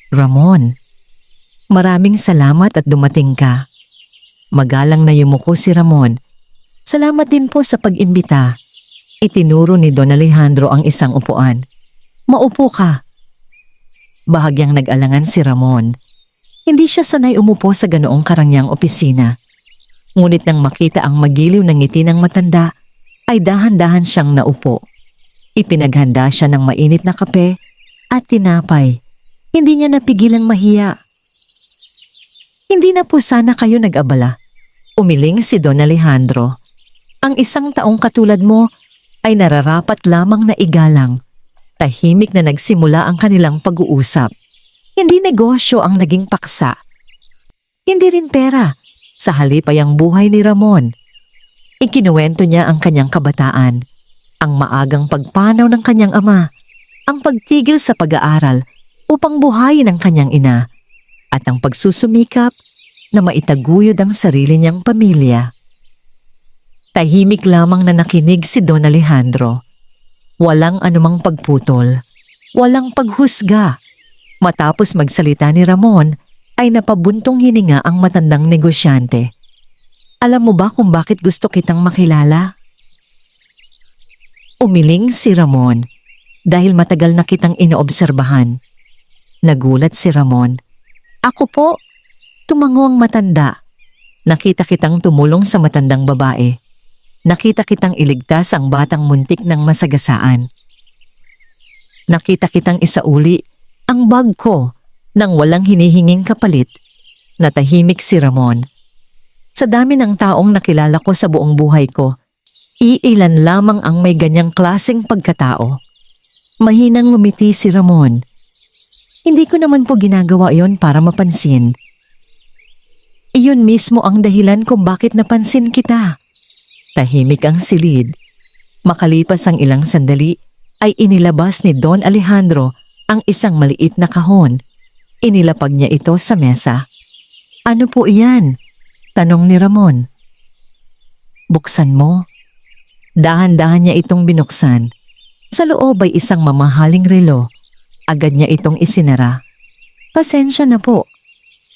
Ramon, maraming salamat at dumating ka. Magalang na yumuko si Ramon. Salamat din po sa pag-imbita. Itinuro ni Don Alejandro ang isang upuan. Maupo ka. Bahagyang nag-alangan si Ramon. Hindi siya sanay umupo sa ganoong karangyang opisina. Ngunit nang makita ang magiliw na ngiti ng matanda, ay dahan-dahan siyang naupo. Ipinaghanda siya ng mainit na kape at tinapay. Hindi niya napigilang mahiya. Hindi na po sana kayo nag-abala. Umiling si Don Alejandro. Ang isang taong katulad mo ay nararapat lamang na igalang. Tahimik na nagsimula ang kanilang pag-uusap. Hindi negosyo ang naging paksa. Hindi rin pera. Sa halip ay ang buhay ni Ramon. Ikinuwento niya ang kanyang kabataan, ang maagang pagpanaw ng kanyang ama, ang pagtigil sa pag-aaral upang buhayin ang kanyang ina, at ang pagsusumikap na maitaguyod ang sarili niyang pamilya. Tahimik lamang na nakinig si Don Alejandro. Walang anumang pagputol, walang paghusga. Matapos magsalita ni Ramon, ay napabuntong hininga ang matandang negosyante. Alam mo ba kung bakit gusto kitang makilala? Umiling si Ramon dahil matagal na kitang inoobserbahan. Nagulat si Ramon. Ako po, tumango ang matanda. Nakita kitang tumulong sa matandang babae. Nakita kitang iligtas ang batang muntik ng masagasaan. Nakita kitang isauli ang bag ko nang walang hinihinging kapalit. Natahimik si Ramon. Sa dami ng taong nakilala ko sa buong buhay ko, iilan lamang ang may ganyang klaseng pagkatao. Mahinang ngumiti si Ramon. Hindi ko naman po ginagawa yon para mapansin. Iyon mismo ang dahilan kung bakit napansin kita. Tahimik ang silid. Makalipas ang ilang sandali, ay inilabas ni Don Alejandro ang isang maliit na kahon. Inilapag niya ito sa mesa. Ano po iyan? Tanong ni Ramon. Buksan mo. Dahan-dahan niya itong binuksan. Sa loob ay isang mamahaling relo. Agad niya itong isinara. Pasensya na po.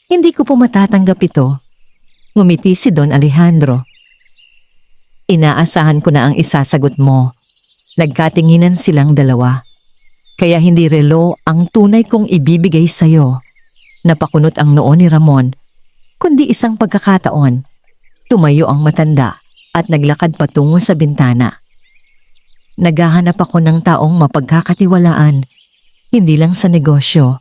Hindi ko po matatanggap ito. Ngumiti si Don Alejandro. Inaasahan ko na ang isasagot mo. Nagkatinginan silang dalawa. Kaya hindi relo ang tunay kong ibibigay sa'yo. Napakunot ang noo ni Ramon. Kundi isang pagkakataon. Tumayo ang matanda at naglakad patungo sa bintana. Naghahanap ako ng taong mapagkakatiwalaan, hindi lang sa negosyo,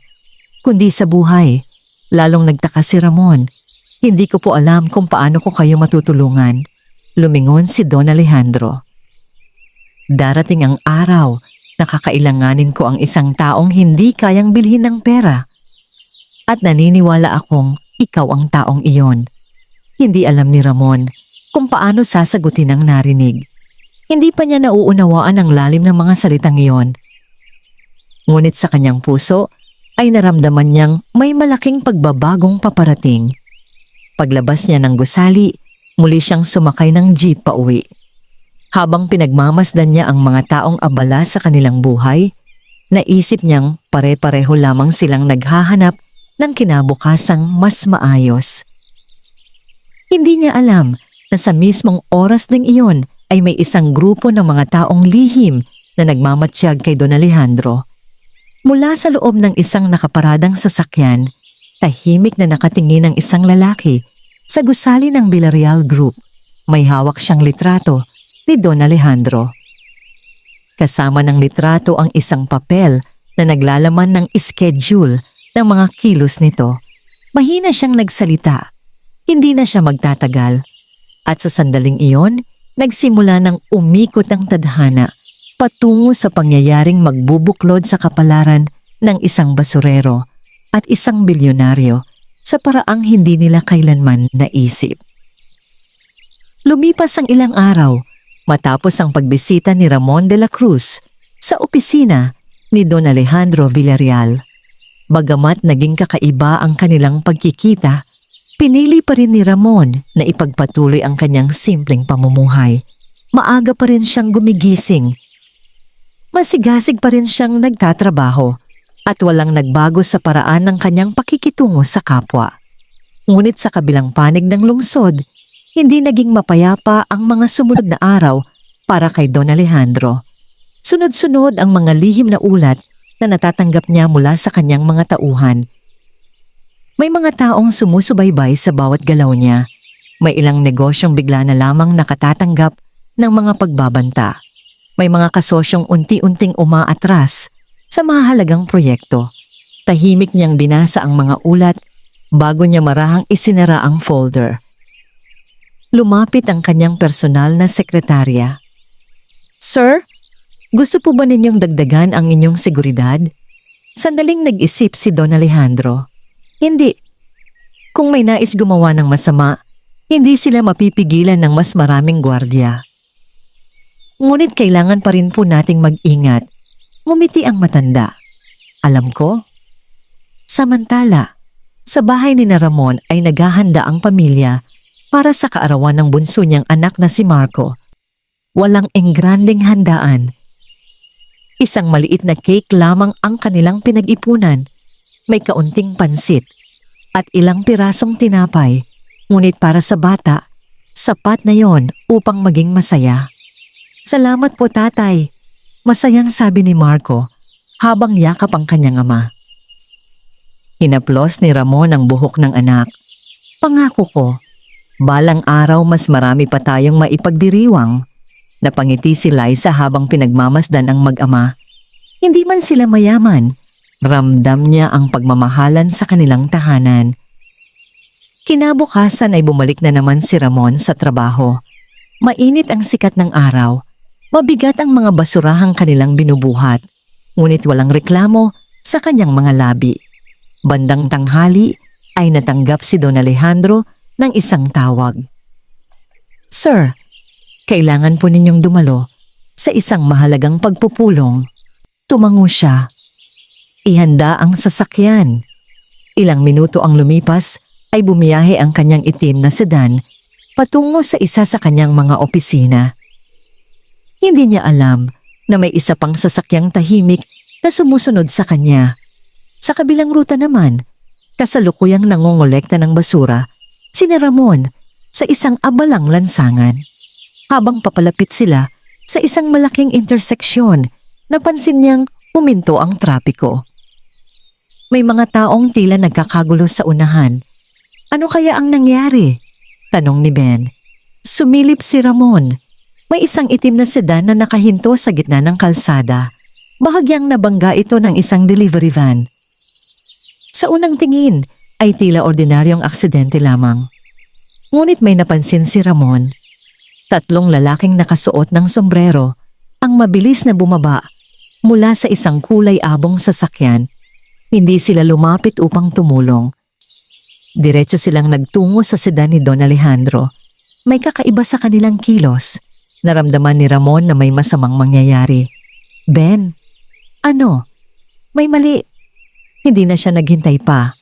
kundi sa buhay. Lalong nagtaka si Ramon. Hindi ko po alam kung paano ko kayo matutulungan. Lumingon si Don Alejandro. Darating ang araw na kakailanganin ko ang isang taong hindi kayang bilhin ng pera. At naniniwala akong ikaw ang taong iyon. Hindi alam ni Ramon kung paano sasagutin ang narinig. Hindi pa niya nauunawaan ang lalim ng mga salitang iyon. Ngunit sa kanyang puso ay naramdaman niyang may malaking pagbabagong paparating. Paglabas niya ng gusali, muli siyang sumakay ng jeep pauwi. Habang pinagmamasdan niya ang mga taong abala sa kanilang buhay, naisip niyang pare-pareho lamang silang naghahanap ng kinabukasang mas maayos. Hindi niya alam na sa mismong oras ding iyon ay may isang grupo ng mga taong lihim na nagmamatsyag kay Don Alejandro. Mula sa loob ng isang nakaparadang sasakyan, tahimik na nakatingin ang isang lalaki sa gusali ng Villarreal Group. May hawak siyang litrato ni Don Alejandro. Kasama ng litrato ang isang papel na naglalaman ng schedule ng mga kilos nito. Mahina siyang nagsalita. Hindi na siya magtatagal. At sa sandaling iyon, nagsimula ng umikot ang tadhana patungo sa pangyayaring magbubuklod sa kapalaran ng isang basurero at isang bilyonaryo sa paraang hindi nila kailanman naisip. Lumipas ang ilang araw matapos ang pagbisita ni Ramon de la Cruz sa opisina ni Don Alejandro Villarreal. Bagamat naging kakaiba ang kanilang pagkikita, pinili pa rin ni Ramon na ipagpatuloy ang kanyang simpleng pamumuhay. Maaga pa rin siyang gumigising. Masigasig pa rin siyang nagtatrabaho at walang nagbago sa paraan ng kanyang pakikitungo sa kapwa. Ngunit sa kabilang panig ng lungsod, hindi naging mapayapa ang mga sumunod na araw para kay Don Alejandro. Sunod-sunod ang mga lihim na ulat na natatanggap niya mula sa kanyang mga tauhan. May mga taong sumusubaybay sa bawat galaw niya. May ilang negosyong bigla na lamang nakatatanggap ng mga pagbabanta. May mga kasosyong unti-unting umaatras sa mahalagang proyekto. Tahimik niyang binasa ang mga ulat bago niya marahang isinara ang folder. Lumapit ang kanyang personal na sekretarya. "Sir, gusto po ba ninyong dagdagan ang inyong seguridad?" Sandaling nag-isip si Don Alejandro. Hindi. Kung may nais gumawa ng masama, hindi sila mapipigilan ng mas maraming gwardiya. Ngunit kailangan pa rin po nating mag-ingat. Ngumiti ang matanda. "Alam ko." Samantala, sa bahay ni Ramon ay naghahanda ang pamilya para sa kaarawan ng bunso niyang anak na si Marco. Walang engrandeng handaan. Isang maliit na cake lamang ang kanilang pinag-ipunan. May kaunting pansit at ilang pirasong tinapay. Ngunit para sa bata, sapat na yon upang maging masaya. "Salamat po, tatay," masayang sabi ni Marco habang yakap ang kanyang ama. Hinaplos ni Ramon ang buhok ng anak. "Pangako ko, balang araw mas marami pa tayong maipagdiriwang." Napangiti si Liza habang pinagmamasdan ang mag-ama. Hindi man sila mayaman, ramdam niya ang pagmamahalan sa kanilang tahanan. Kinabukasan ay bumalik na naman si Ramon sa trabaho. Mainit ang sikat ng araw. Mabigat ang mga basurahang kanilang binubuhat, ngunit walang reklamo sa kanyang mga labi. Bandang tanghali ay natanggap si Don Alejandro ng isang tawag. "Sir, kailangan po ninyong dumalo sa isang mahalagang pagpupulong." Tumango siya. Ihanda ang sasakyan. Ilang minuto ang lumipas ay bumiyahe ang kanyang itim na sedan patungo sa isa sa kanyang mga opisina. Hindi niya alam na may isa pang sasakyang tahimik na sumusunod sa kanya. Sa kabilang ruta naman, kasalukuyang nangongolekta ng basura si Ramon sa isang abalang lansangan. Habang papalapit sila sa isang malaking interseksyon, napansin niyang huminto ang trapiko. May mga taong tila nagkakagulo sa unahan. Ano kaya ang nangyari? Tanong ni Ben. Sumilip si Ramon. May isang itim na sedan na nakahinto sa gitna ng kalsada. Bahagyang nabangga ito ng isang delivery van. Sa unang tingin ay tila ordinaryong aksidente lamang. Ngunit may napansin si Ramon. Tatlong lalaking nakasuot ng sombrero ang mabilis na bumaba mula sa isang kulay abong sasakyan. Hindi sila lumapit upang tumulong. Diretso silang nagtungo sa sedan ni Don Alejandro. May kakaiba sa kanilang kilos. Naramdaman ni Ramon na may masamang mangyayari. Ben, ano? May mali. Hindi na siya naghintay pa.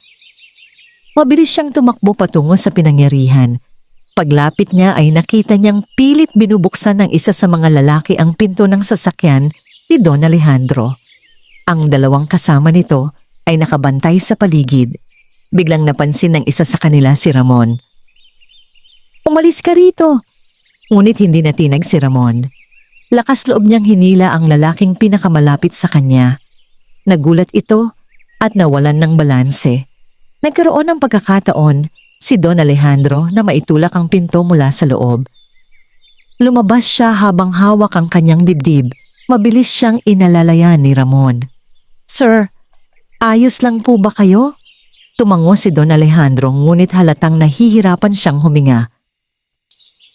Mabilis siyang tumakbo patungo sa pinangyarihan. Paglapit niya ay nakita niyang pilit binubuksan ng isa sa mga lalaki ang pinto ng sasakyan ni Don Alejandro. Ang dalawang kasama nito ay nakabantay sa paligid. Biglang napansin ng isa sa kanila si Ramon. "Umalis ka rito!" Ngunit hindi natinag si Ramon. Lakas loob niyang hinila ang lalaking pinakamalapit sa kanya. Nagulat ito at nawalan ng balanse. Nagkaroon ng pagkakataon si Don Alejandro na maitulak ang pinto mula sa loob. Lumabas siya habang hawak ang kanyang dibdib. Mabilis siyang inalalayan ni Ramon. "Sir, ayos lang po ba kayo?" Tumango si Don Alejandro ngunit halatang nahihirapan siyang huminga.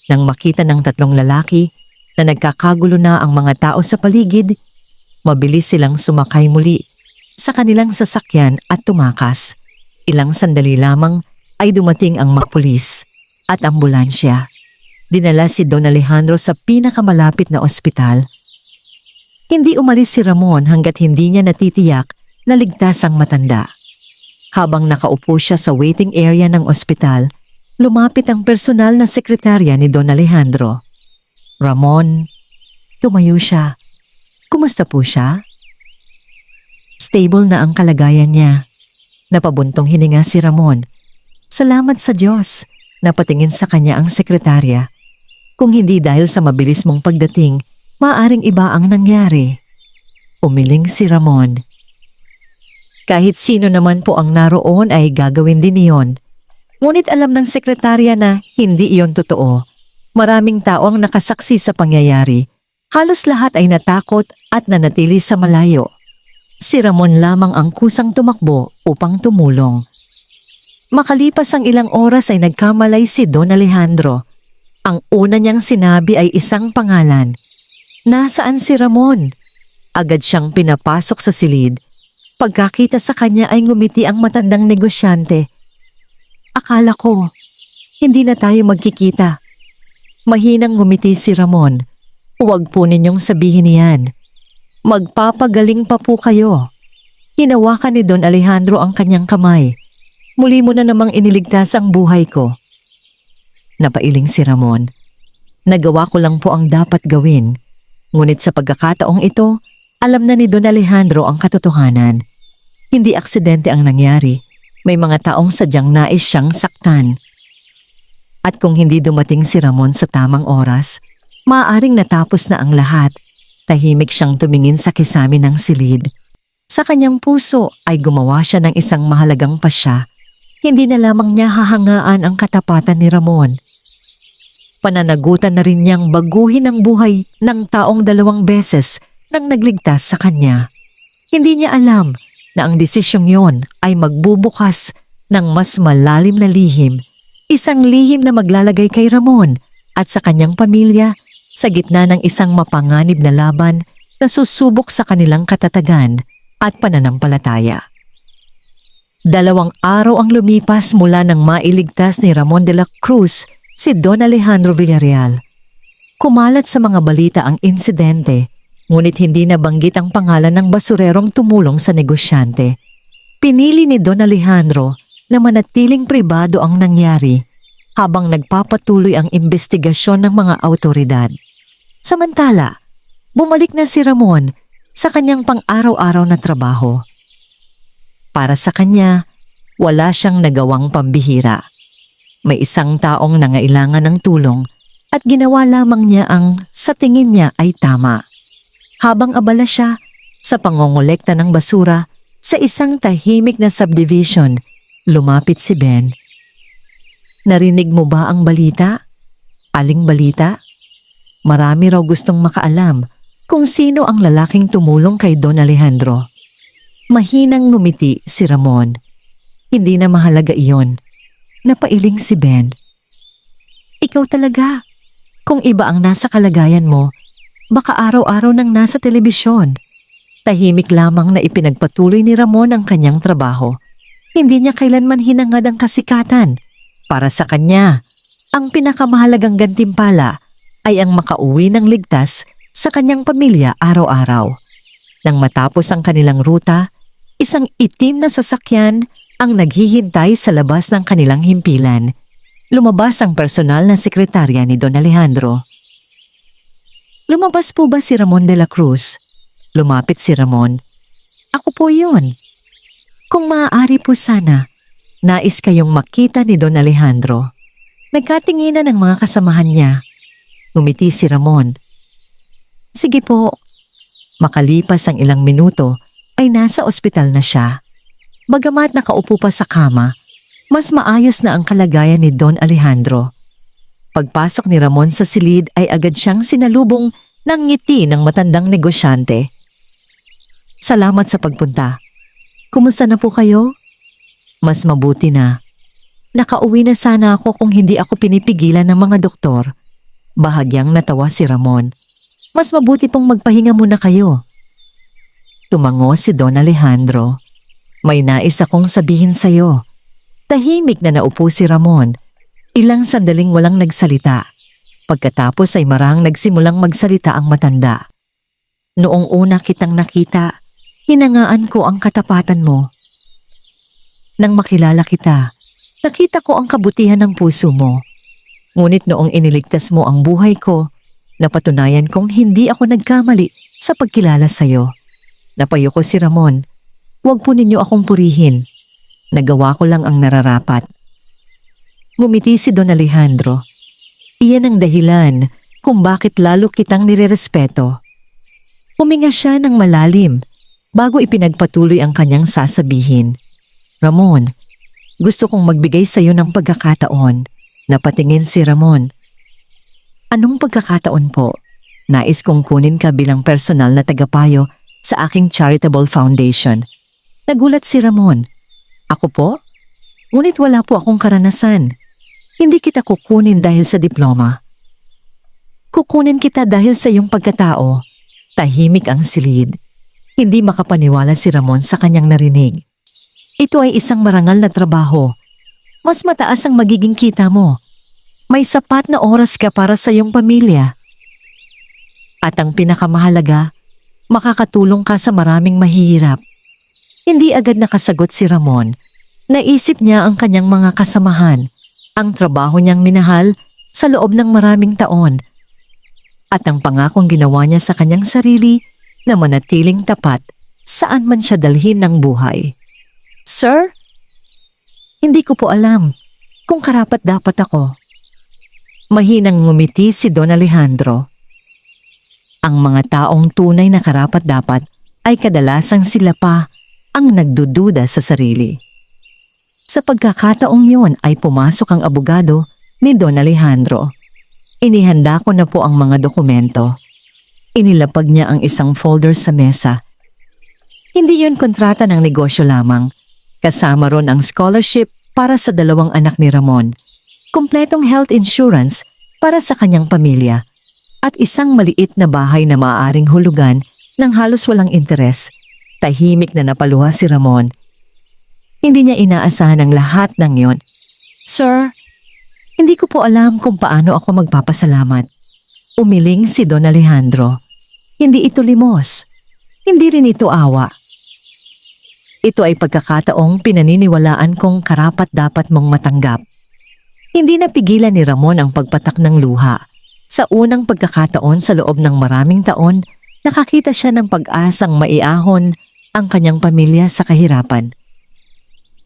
Nang makita ng tatlong lalaki na nagkakagulo na ang mga tao sa paligid, mabilis silang sumakay muli sa kanilang sasakyan at tumakas. Ilang sandali lamang ay dumating ang mga pulis at ambulansya. Dinala si Don Alejandro sa pinakamalapit na ospital. Hindi umalis si Ramon hanggat hindi niya natitiyak na ligtas ang matanda. Habang nakaupo siya sa waiting area ng ospital, lumapit ang personal na sekretarya ni Don Alejandro. "Ramon," tumayo siya. "Kumusta po siya?" "Stable na ang kalagayan niya." Napabuntong hininga si Ramon. "Salamat sa Diyos," napatingin sa kanya ang sekretarya. "Kung hindi dahil sa mabilis mong pagdating, maaring iba ang nangyari." Umiling si Ramon. Kahit sino naman po ang naroon ay gagawin din iyon. Ngunit alam ng sekretarya na hindi iyon totoo. Maraming tao ang nakasaksi sa pangyayari. Halos lahat ay natakot at nanatili sa malayo. Si Ramon lamang ang kusang tumakbo upang tumulong. Makalipas ang ilang oras ay nagkamalay si Don Alejandro. Ang una niyang sinabi ay isang pangalan. Nasaan si Ramon? Agad siyang pinapasok sa silid. Pagkakita sa kanya ay ngumiti ang matandang negosyante. Akala ko, hindi na tayo magkikita. Mahinang ngumiti si Ramon. Huwag po ninyong sabihin yan. Magpapagaling pa po kayo. Hinawakan ni Don Alejandro ang kanyang kamay. Muli mo na namang iniligtas ang buhay ko. Napailing si Ramon. Nagawa ko lang po ang dapat gawin. Ngunit sa pagkakataong ito, alam na ni Don Alejandro ang katotohanan. Hindi aksidente ang nangyari. May mga taong sadyang nais siyang saktan. At kung hindi dumating si Ramon sa tamang oras, maaaring natapos na ang lahat. Tahimik siyang tumingin sa kisame ng silid. Sa kanyang puso ay gumawa siya ng isang mahalagang pasya. Hindi na lamang niya hahangaan ang katapatan ni Ramon. Pananagutan na rin niyang baguhin ang buhay ng taong 2 beses nang nagligtas sa kanya. Hindi niya alam na ang desisyong yon ay magbubukas ng mas malalim na lihim. Isang lihim na maglalagay kay Ramon at sa kanyang pamilya sa gitna ng isang mapanganib na laban na susubok sa kanilang katatagan at pananampalataya. 2 araw ang lumipas mula nang mailigtas ni Ramon de la Cruz si Don Alejandro Villarreal. Kumalat sa mga balita ang insidente, ngunit hindi nabanggit ang pangalan ng basurerong tumulong sa negosyante. Pinili ni Don Alejandro na manatiling pribado ang nangyari habang nagpapatuloy ang investigasyon ng mga awtoridad. Samantala, bumalik na si Ramon sa kanyang pang-araw-araw na trabaho. Para sa kanya, wala siyang nagawang pambihira. May isang taong nangailangan ng tulong at ginawa lamang niya ang sa tingin niya ay tama. Habang abala siya sa pangongolekta ng basura sa isang tahimik na subdivision, lumapit si Ben. Narinig mo ba ang balita? Aling balita? Marami raw gustong makaalam kung sino ang lalaking tumulong kay Don Alejandro. Mahinang ngumiti si Ramon. Hindi na mahalaga iyon. Napailing si Ben. Ikaw talaga. Kung iba ang nasa kalagayan mo, baka araw-araw nang nasa telebisyon. Tahimik lamang na ipinagpatuloy ni Ramon ang kanyang trabaho. Hindi niya kailanman hinangad ang kasikatan. Para sa kanya, ang pinakamahalagang gantimpala ay ang makauwi ng ligtas sa kanyang pamilya araw-araw. Nang matapos ang kanilang ruta, isang itim na sasakyan ang naghihintay sa labas ng kanilang himpilan. Lumabas ang personal na sekretarya ni Don Alejandro. Lumabas po ba si Ramon de la Cruz? Lumapit si Ramon. Ako po yun. Kung maaari po sana, nais kayong makita ni Don Alejandro. Nagkatinginan ng mga kasamahan niya. Ngumiti si Ramon. Sige po. Makalipas ang ilang minuto ay nasa ospital na siya. Bagamat nakaupo pa sa kama, mas maayos na ang kalagayan ni Don Alejandro. Pagpasok ni Ramon sa silid ay agad siyang sinalubong ng ngiti ng matandang negosyante. Salamat sa pagpunta. Kumusta na po kayo? Mas mabuti na. Nakauwi na sana ako kung hindi ako pinipigilan ng mga doktor. Bahagyang natawa si Ramon. Mas mabuti pong magpahinga muna kayo. Tumango si Don Alejandro. May nais akong sabihin sa'yo. Tahimik na naupo si Ramon. Ilang sandaling walang nagsalita. Pagkatapos ay marahang nagsimulang magsalita ang matanda. Noong una kitang nakita, hinangaan ko ang katapatan mo. Nang makilala kita, nakita ko ang kabutihan ng puso mo. Ngunit noong iniligtas mo ang buhay ko, napatunayan kong hindi ako nagkamali sa pagkilala sa'yo. Napayo ko si Ramon. Huwag po ninyo akong purihin. Nagawa ko lang ang nararapat. Ngumiti si Don Alejandro. Iyan ang dahilan kung bakit lalo kitang nirerespeto. Huminga siya ng malalim bago ipinagpatuloy ang kanyang sasabihin. Ramon, gusto kong magbigay sa iyo ng pagkakataon. Napatingin si Ramon. Anong pagkakataon po? Nais kong kunin ka bilang personal na tagapayo sa aking charitable foundation. Nagulat si Ramon. Ako po? Ngunit wala po akong karanasan. Hindi kita kukunin dahil sa diploma. Kukunin kita dahil sa iyong pagkatao. Tahimik ang silid. Hindi makapaniwala si Ramon sa kanyang narinig. Ito ay isang marangal na trabaho. Mas mataas ang magiging kita mo. May sapat na oras ka para sa iyong pamilya. At ang pinakamahalaga, makakatulong ka sa maraming mahihirap. Hindi agad nakasagot si Ramon. Naisip niya ang kanyang mga kasamahan, ang trabaho niyang minahal sa loob ng maraming taon, at ang pangakong ginawa niya sa kanyang sarili na manatiling tapat saan man siya dalhin ng buhay. Sir? Hindi ko po alam kung karapat-dapat ako. Mahinang ngumiti si Don Alejandro. Ang mga taong tunay na karapat-dapat ay kadalasang sila pa ang nagdududa sa sarili. Sa pagkakataong yon ay pumasok ang abogado ni Don Alejandro. Inihanda ko na po ang mga dokumento. Inilapag niya ang isang folder sa mesa. Hindi yon kontrata ng negosyo lamang. Kasama ron ang scholarship para sa 2 anak ni Ramon, kumpletong health insurance para sa kanyang pamilya, at isang maliit na bahay na maaaring hulugan ng halos walang interes. Tahimik na napaluha si Ramon. Hindi niya inaasahan ang lahat ng yon. Sir, hindi ko po alam kung paano ako magpapasalamat. Umiling si Don Alejandro. Hindi ito limos. Hindi rin ito awa. Ito ay pagkakataong pinaniniwalaan kong karapat-dapat mong matanggap. Hindi napigilan ni Ramon ang pagpatak ng luha. Sa unang pagkakataon sa loob ng maraming taon, nakakita siya ng pag-asang maiahon ang kanyang pamilya sa kahirapan.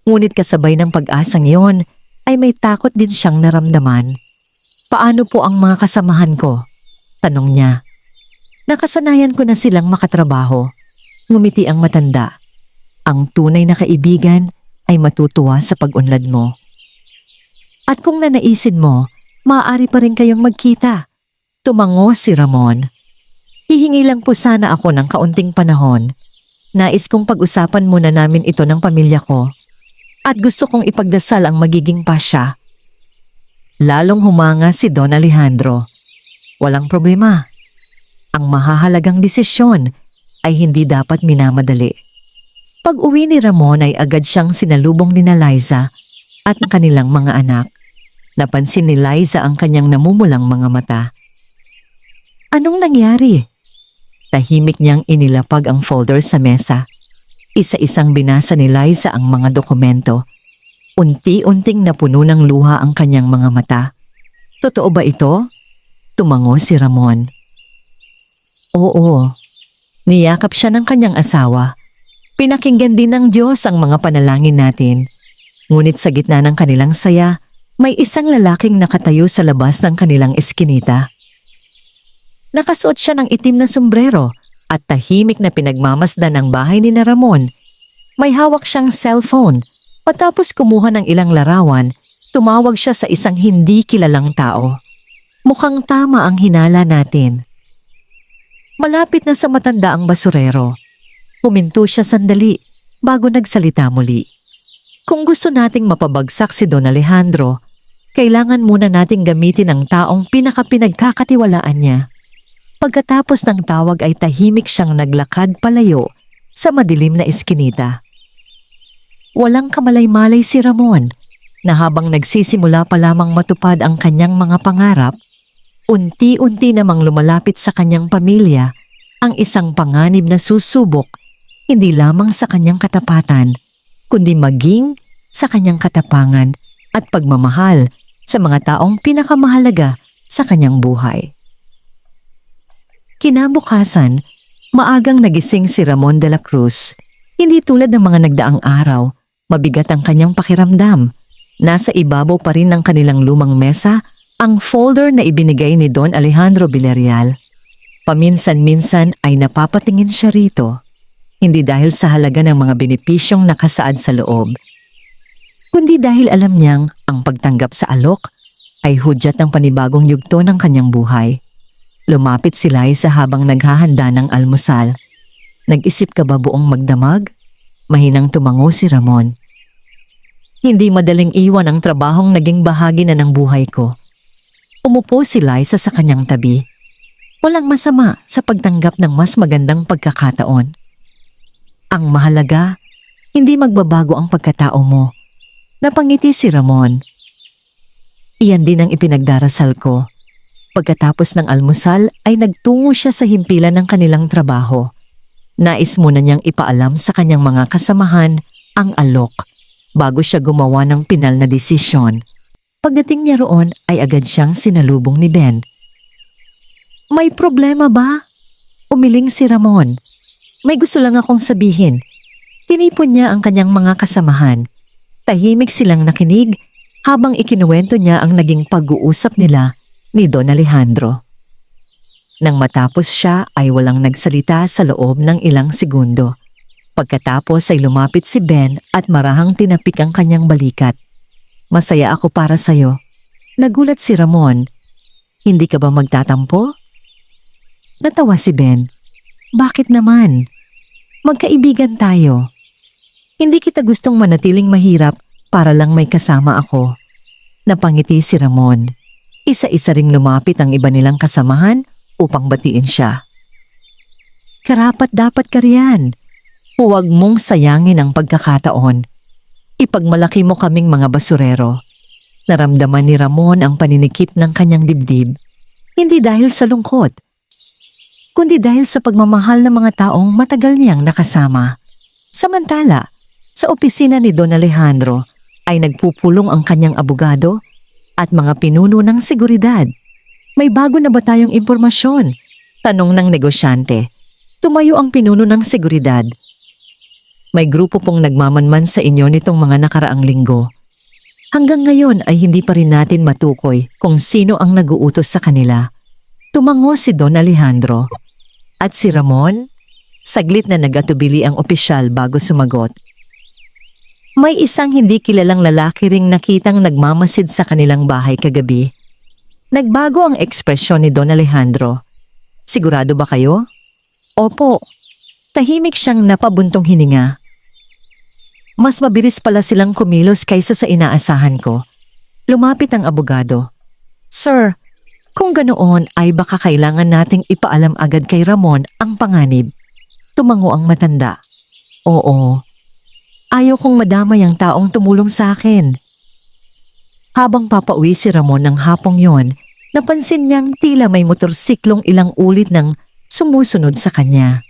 Ngunit kasabay ng pag-asang iyon ay may takot din siyang naramdaman. Paano po ang mga kasamahan ko? Tanong niya. Nakasanayan ko na silang makatrabaho. Ngumiti ang matanda. Ang tunay na kaibigan ay matutuwa sa pag-unlad mo. At kung nanaisin mo, maaari pa rin kayong magkita. Tumango si Ramon. Hihingi lang po sana ako ng kaunting panahon. Nais kong pag-usapan muna namin ito ng pamilya ko. At gusto kong ipagdasal ang magiging pasya. Lalong humanga si Don Alejandro. Walang problema. Ang mahahalagang desisyon ay hindi dapat minamadali. Pag-uwi ni Ramon ay agad siyang sinalubong ni Liza at ang kanilang mga anak. Napansin ni Liza ang kanyang namumulang mga mata. Anong nangyari? Tahimik niyang inilapag ang folder sa mesa. Isa-isang binasa ni Liza ang mga dokumento. Unti-unting napuno ng luha ang kanyang mga mata. Totoo ba ito? Tumango si Ramon. Oo. Niyakap siya ng kanyang asawa. Pinakinggan din ng Diyos ang mga panalangin natin. Ngunit sa gitna ng kanilang saya, may isang lalaking nakatayo sa labas ng kanilang eskinita. Nakasuot siya ng itim na sombrero at tahimik na pinagmamasdan ng bahay ni Ramon. May hawak siyang cellphone. Patapos kumuha ng ilang larawan, tumawag siya sa isang hindi kilalang tao. Mukhang tama ang hinala natin. Malapit na sa matanda ang basurero. Huminto siya sandali bago nagsalita muli. Kung gusto nating mapabagsak si Don Alejandro, kailangan muna nating gamitin ang taong pinagkakatiwalaan niya. Pagkatapos ng tawag ay tahimik siyang naglakad palayo sa madilim na eskinita. Walang kamalay-malay si Ramon na habang nagsisimula pa lamang matupad ang kanyang mga pangarap, unti-unti namang lumalapit sa kanyang pamilya ang isang panganib na susubok hindi lamang sa kanyang katapatan, kundi maging sa kanyang katapangan at pagmamahal sa mga taong pinakamahalaga sa kanyang buhay. Kinabukasan, maagang nagising si Ramon de la Cruz. Hindi tulad ng mga nagdaang araw, mabigat ang kanyang pakiramdam. Nasa ibabaw pa rin ng kanilang lumang mesa ang folder na ibinigay ni Don Alejandro Villarreal. Paminsan-minsan ay napapatingin siya rito, hindi dahil sa halaga ng mga benepisyong nakasaad sa loob, kundi dahil alam niyang ang pagtanggap sa alok ay hudyat ng panibagong yugto ng kanyang buhay. Lumapit si Liza habang naghahanda ng almusal. Nag-isip ka ba buong magdamag? Mahinang tumango si Ramon. Hindi madaling iwan ang trabahong naging bahagi na ng buhay ko. Umupo si Liza sa kanyang tabi. Walang masama sa pagtanggap ng mas magandang pagkakataon. Ang mahalaga, hindi magbabago ang pagkatao mo. Napangiti si Ramon. Iyan din ang ipinagdarasal ko. Pagkatapos ng almusal ay nagtungo siya sa himpilan ng kanilang trabaho. Nais muna niyang ipaalam sa kanyang mga kasamahan ang alok bago siya gumawa ng pinal na desisyon. Pagdating niya roon ay agad siyang sinalubong ni Ben. May problema ba? Umiling si Ramon. May gusto lang akong sabihin. Tinipon niya ang kanyang mga kasamahan. Tahimik silang nakinig habang ikinuwento niya ang naging pag-uusap nila ni Don Alejandro. Nang matapos siya ay walang nagsalita sa loob ng ilang segundo. Pagkatapos ay lumapit si Ben at marahang tinapik ang kanyang balikat. Masaya ako para sa'yo. Nagulat si Ramon. Hindi ka ba magtatampo? Natawa si Ben. Bakit naman? Magkaibigan tayo. Hindi kita gustong manatiling mahirap para lang may kasama ako. Napangiti si Ramon. Isa-isa ring lumapit ang iba nilang kasamahan upang batiin siya. Karapat dapat ka riyan. Huwag mong sayangin ang pagkakataon. Ipagmalaki mo kaming mga basurero. Naramdaman ni Ramon ang paninikip ng kanyang dibdib. Hindi dahil sa lungkot, kundi dahil sa pagmamahal ng mga taong matagal niyang nakasama. Samantala, sa opisina ni Don Alejandro ay nagpupulong ang kanyang abogado at mga pinuno ng seguridad. May bago na ba tayong impormasyon? Tanong ng negosyante. Tumayo ang pinuno ng seguridad. May grupo pong nagmamanman sa inyo nitong mga nakaraang linggo. Hanggang ngayon ay hindi pa rin natin matukoy kung sino ang nag-uutos sa kanila. Tumango si Don Alejandro. At si Ramon? Saglit na nag-atubili ang opisyal bago sumagot. May isang hindi kilalang lalaki ring nakitang nagmamasid sa kanilang bahay kagabi. Nagbago ang ekspresyon ni Don Alejandro. Sigurado ba kayo? Opo. Tahimik siyang napabuntong hininga. Mas mabilis pala silang kumilos kaysa sa inaasahan ko. Lumapit ang abogado. Sir, kung ganoon ay baka kailangan nating ipaalam agad kay Ramon ang panganib. Tumango ang matanda. Oo. Ayaw kong madamay ang taong tumulong sa akin. Habang papauwi si Ramon ng hapong yon, napansin niyang tila may motorsiklong ilang ulit nang sumusunod sa kanya.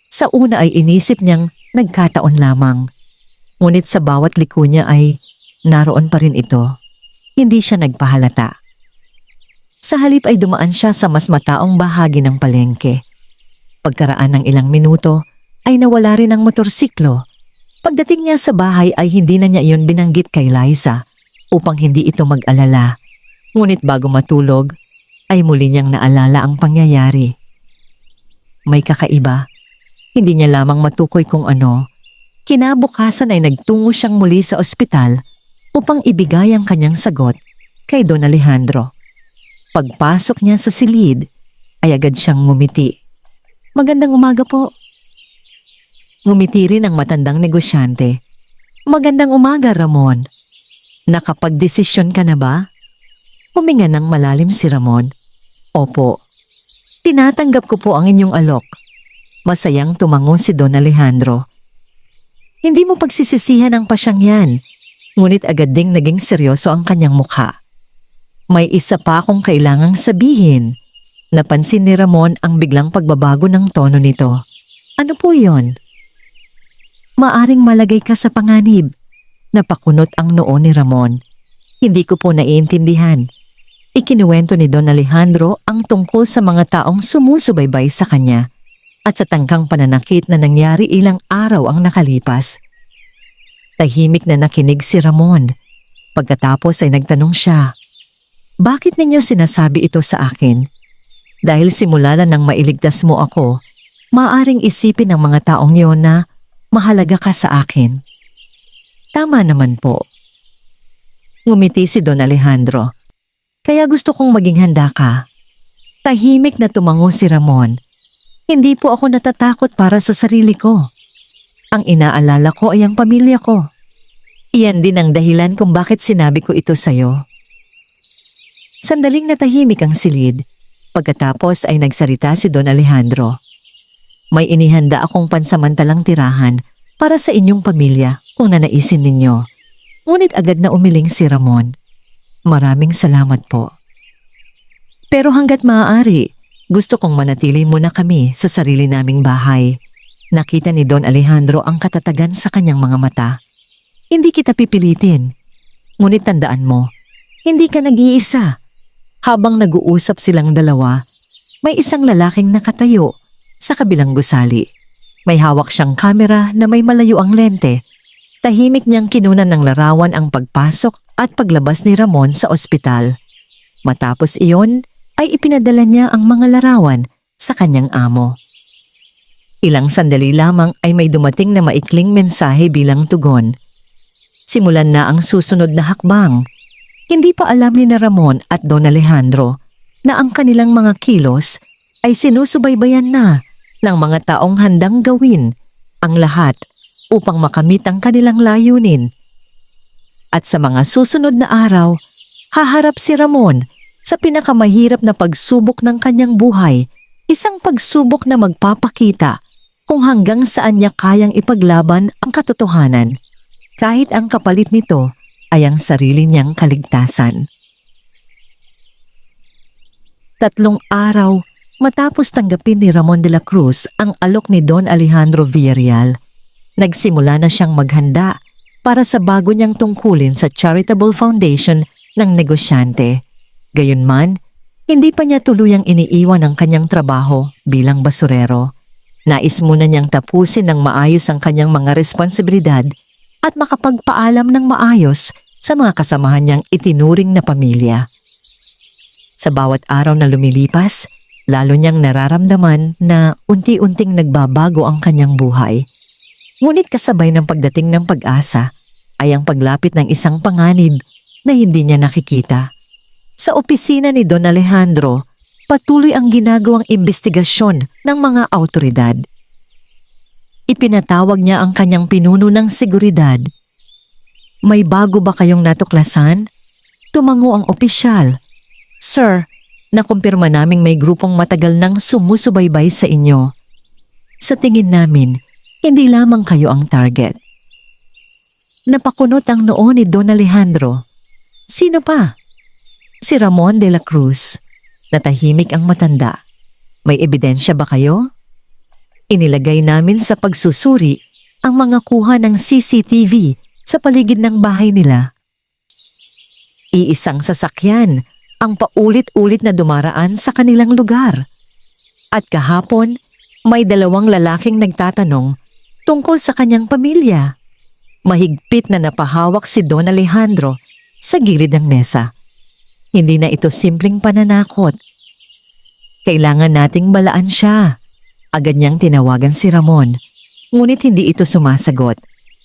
Sa una ay inisip niyang nagkataon lamang. Ngunit sa bawat liko niya ay naroon pa rin ito. Hindi siya nagpahalata. Sa halip ay dumaan siya sa mas mataong bahagi ng palengke. Pagkaraan ng ilang minuto ay nawala rin ang motorsiklo. Pagdating niya sa bahay ay hindi na niya iyon binanggit kay Liza upang hindi ito mag-alala. Ngunit bago matulog ay muli niyang naalala ang pangyayari. May kakaiba. Hindi niya lamang matukoy kung ano. Kinabukasan ay nagtungo siyang muli sa ospital upang ibigay ang kanyang sagot kay Don Alejandro. Pagpasok niya sa silid ay agad siyang ngumiti. Magandang umaga po. Ngumiti rin ang matandang negosyante. Magandang umaga, Ramon. Nakapagdesisyon ka na ba? Huminga ng malalim si Ramon. Opo. Tinatanggap ko po ang inyong alok. Masayang tumango si Don Alejandro. Hindi mo pagsisisihan ang pasyang yan, ngunit agad ding naging seryoso ang kanyang mukha. May isa pa akong kailangang sabihin. Napansin ni Ramon ang biglang pagbabago ng tono nito. Ano po yon? Maaring malagay ka sa panganib. Napakunot ang noo ni Ramon. Hindi ko po naiintindihan. Ikinuwento ni Don Alejandro ang tungkol sa mga taong sumusubaybay sa kanya at sa tangkang pananakit na nangyari ilang araw ang nakalipas. Tahimik na nakinig si Ramon. Pagkatapos ay nagtanong siya, bakit ninyo sinasabi ito sa akin? Dahil simula lang nang mailigtas mo ako, maaaring isipin ng mga taong yon na mahalaga ka sa akin. Tama naman po. Ngumiti si Don Alejandro. Kaya gusto kong maging handa ka. Tahimik na tumango si Ramon. Hindi po ako natatakot para sa sarili ko. Ang inaalala ko ay ang pamilya ko. Iyan din ang dahilan kung bakit sinabi ko ito sa'yo. Sandaling natahimik ang silid. Pagkatapos ay nagsalita si Don Alejandro. May inihanda akong pansamantalang tirahan para sa inyong pamilya kung nanaisin ninyo. Ngunit agad na umiling si Ramon. Maraming salamat po. Pero hanggat maaari, gusto kong manatili muna kami sa sarili naming bahay. Nakita ni Don Alejandro ang katatagan sa kanyang mga mata. Hindi kita pipilitin. Ngunit tandaan mo, hindi ka nag-iisa. Habang nag-uusap silang dalawa, may isang lalaking nakatayo sa kabilang gusali. May hawak siyang kamera na may malayo ang lente. Tahimik niyang kinunan ng larawan ang pagpasok at paglabas ni Ramon sa ospital. Matapos iyon, ay ipinadala niya ang mga larawan sa kanyang amo. Ilang sandali lamang ay may dumating na maikling mensahe bilang tugon. Simulan na ang susunod na hakbang. Hindi pa alam ni na Ramon at Don Alejandro na ang kanilang mga kilos ay sinusubaybayan na ng mga taong handang gawin ang lahat upang makamit ang kanilang layunin. At sa mga susunod na araw, haharap si Ramon sa pinakamahirap na pagsubok ng kanyang buhay, isang pagsubok na magpapakita kung hanggang saan niya kayang ipaglaban ang katotohanan, kahit ang kapalit nito ay ang sarili niyang kaligtasan. 3 araw matapos tanggapin ni Ramon de la Cruz ang alok ni Don Alejandro Villarreal, nagsimula na siyang maghanda para sa bago niyang tungkulin sa charitable foundation ng negosyante. Gayunman, hindi pa niya tuluyang iniiwan ang kanyang trabaho bilang basurero. Nais muna niyang tapusin ng maayos ang kanyang mga responsibilidad at makapagpaalam ng maayos sa mga kasamahan niyang itinuring na pamilya. Sa bawat araw na lumilipas, lalo niyang nararamdaman na unti-unting nagbabago ang kanyang buhay. Ngunit kasabay ng pagdating ng pag-asa ay ang paglapit ng isang panganib na hindi niya nakikita. Sa opisina ni Don Alejandro, patuloy ang ginagawang investigasyon ng mga awtoridad. Ipinatawag niya ang kanyang pinuno ng seguridad. May bago ba kayong natuklasan? Tumango ang opisyal. Sir, nakumpirma naming may grupong matagal nang sumusubaybay sa inyo. Sa tingin namin, hindi lamang kayo ang target. Napakunot ang noo ni Don Alejandro. Sino pa? Si Ramon de la Cruz. Natahimik ang matanda. May ebidensya ba kayo? Inilagay namin sa pagsusuri ang mga kuha ng CCTV sa paligid ng bahay nila. Iisang sasakyan ang paulit-ulit na dumaraan sa kanilang lugar. At kahapon, may 2 lalaking nagtatanong tungkol sa kanyang pamilya. Mahigpit na napahawak si Don Alejandro sa gilid ng mesa. Hindi na ito simpleng pananakot. Kailangan nating balaan siya. Agad niyang tinawagan si Ramon, ngunit hindi ito sumasagot.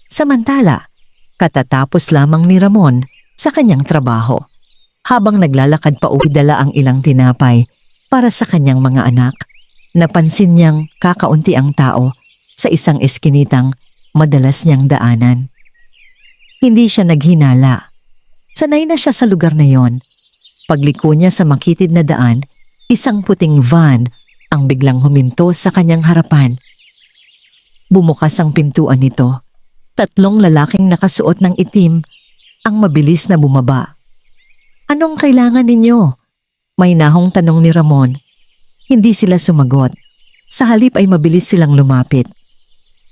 Samantala, katatapos lamang ni Ramon sa kanyang trabaho. Habang naglalakad pa uwi dala ang ilang tinapay para sa kanyang mga anak, napansin niyang kakaunti ang tao sa isang eskinitang madalas niyang daanan. Hindi siya naghinala. Sanay na siya sa lugar na yon. Pagliko niya sa makitid na daan, isang puting van ang biglang huminto sa kanyang harapan. Bumukas ang pintuan nito. 3 lalaking nakasuot ng itim ang mabilis na bumaba. Anong kailangan ninyo? May nahong tanong ni Ramon. Hindi sila sumagot. Sa halip ay mabilis silang lumapit.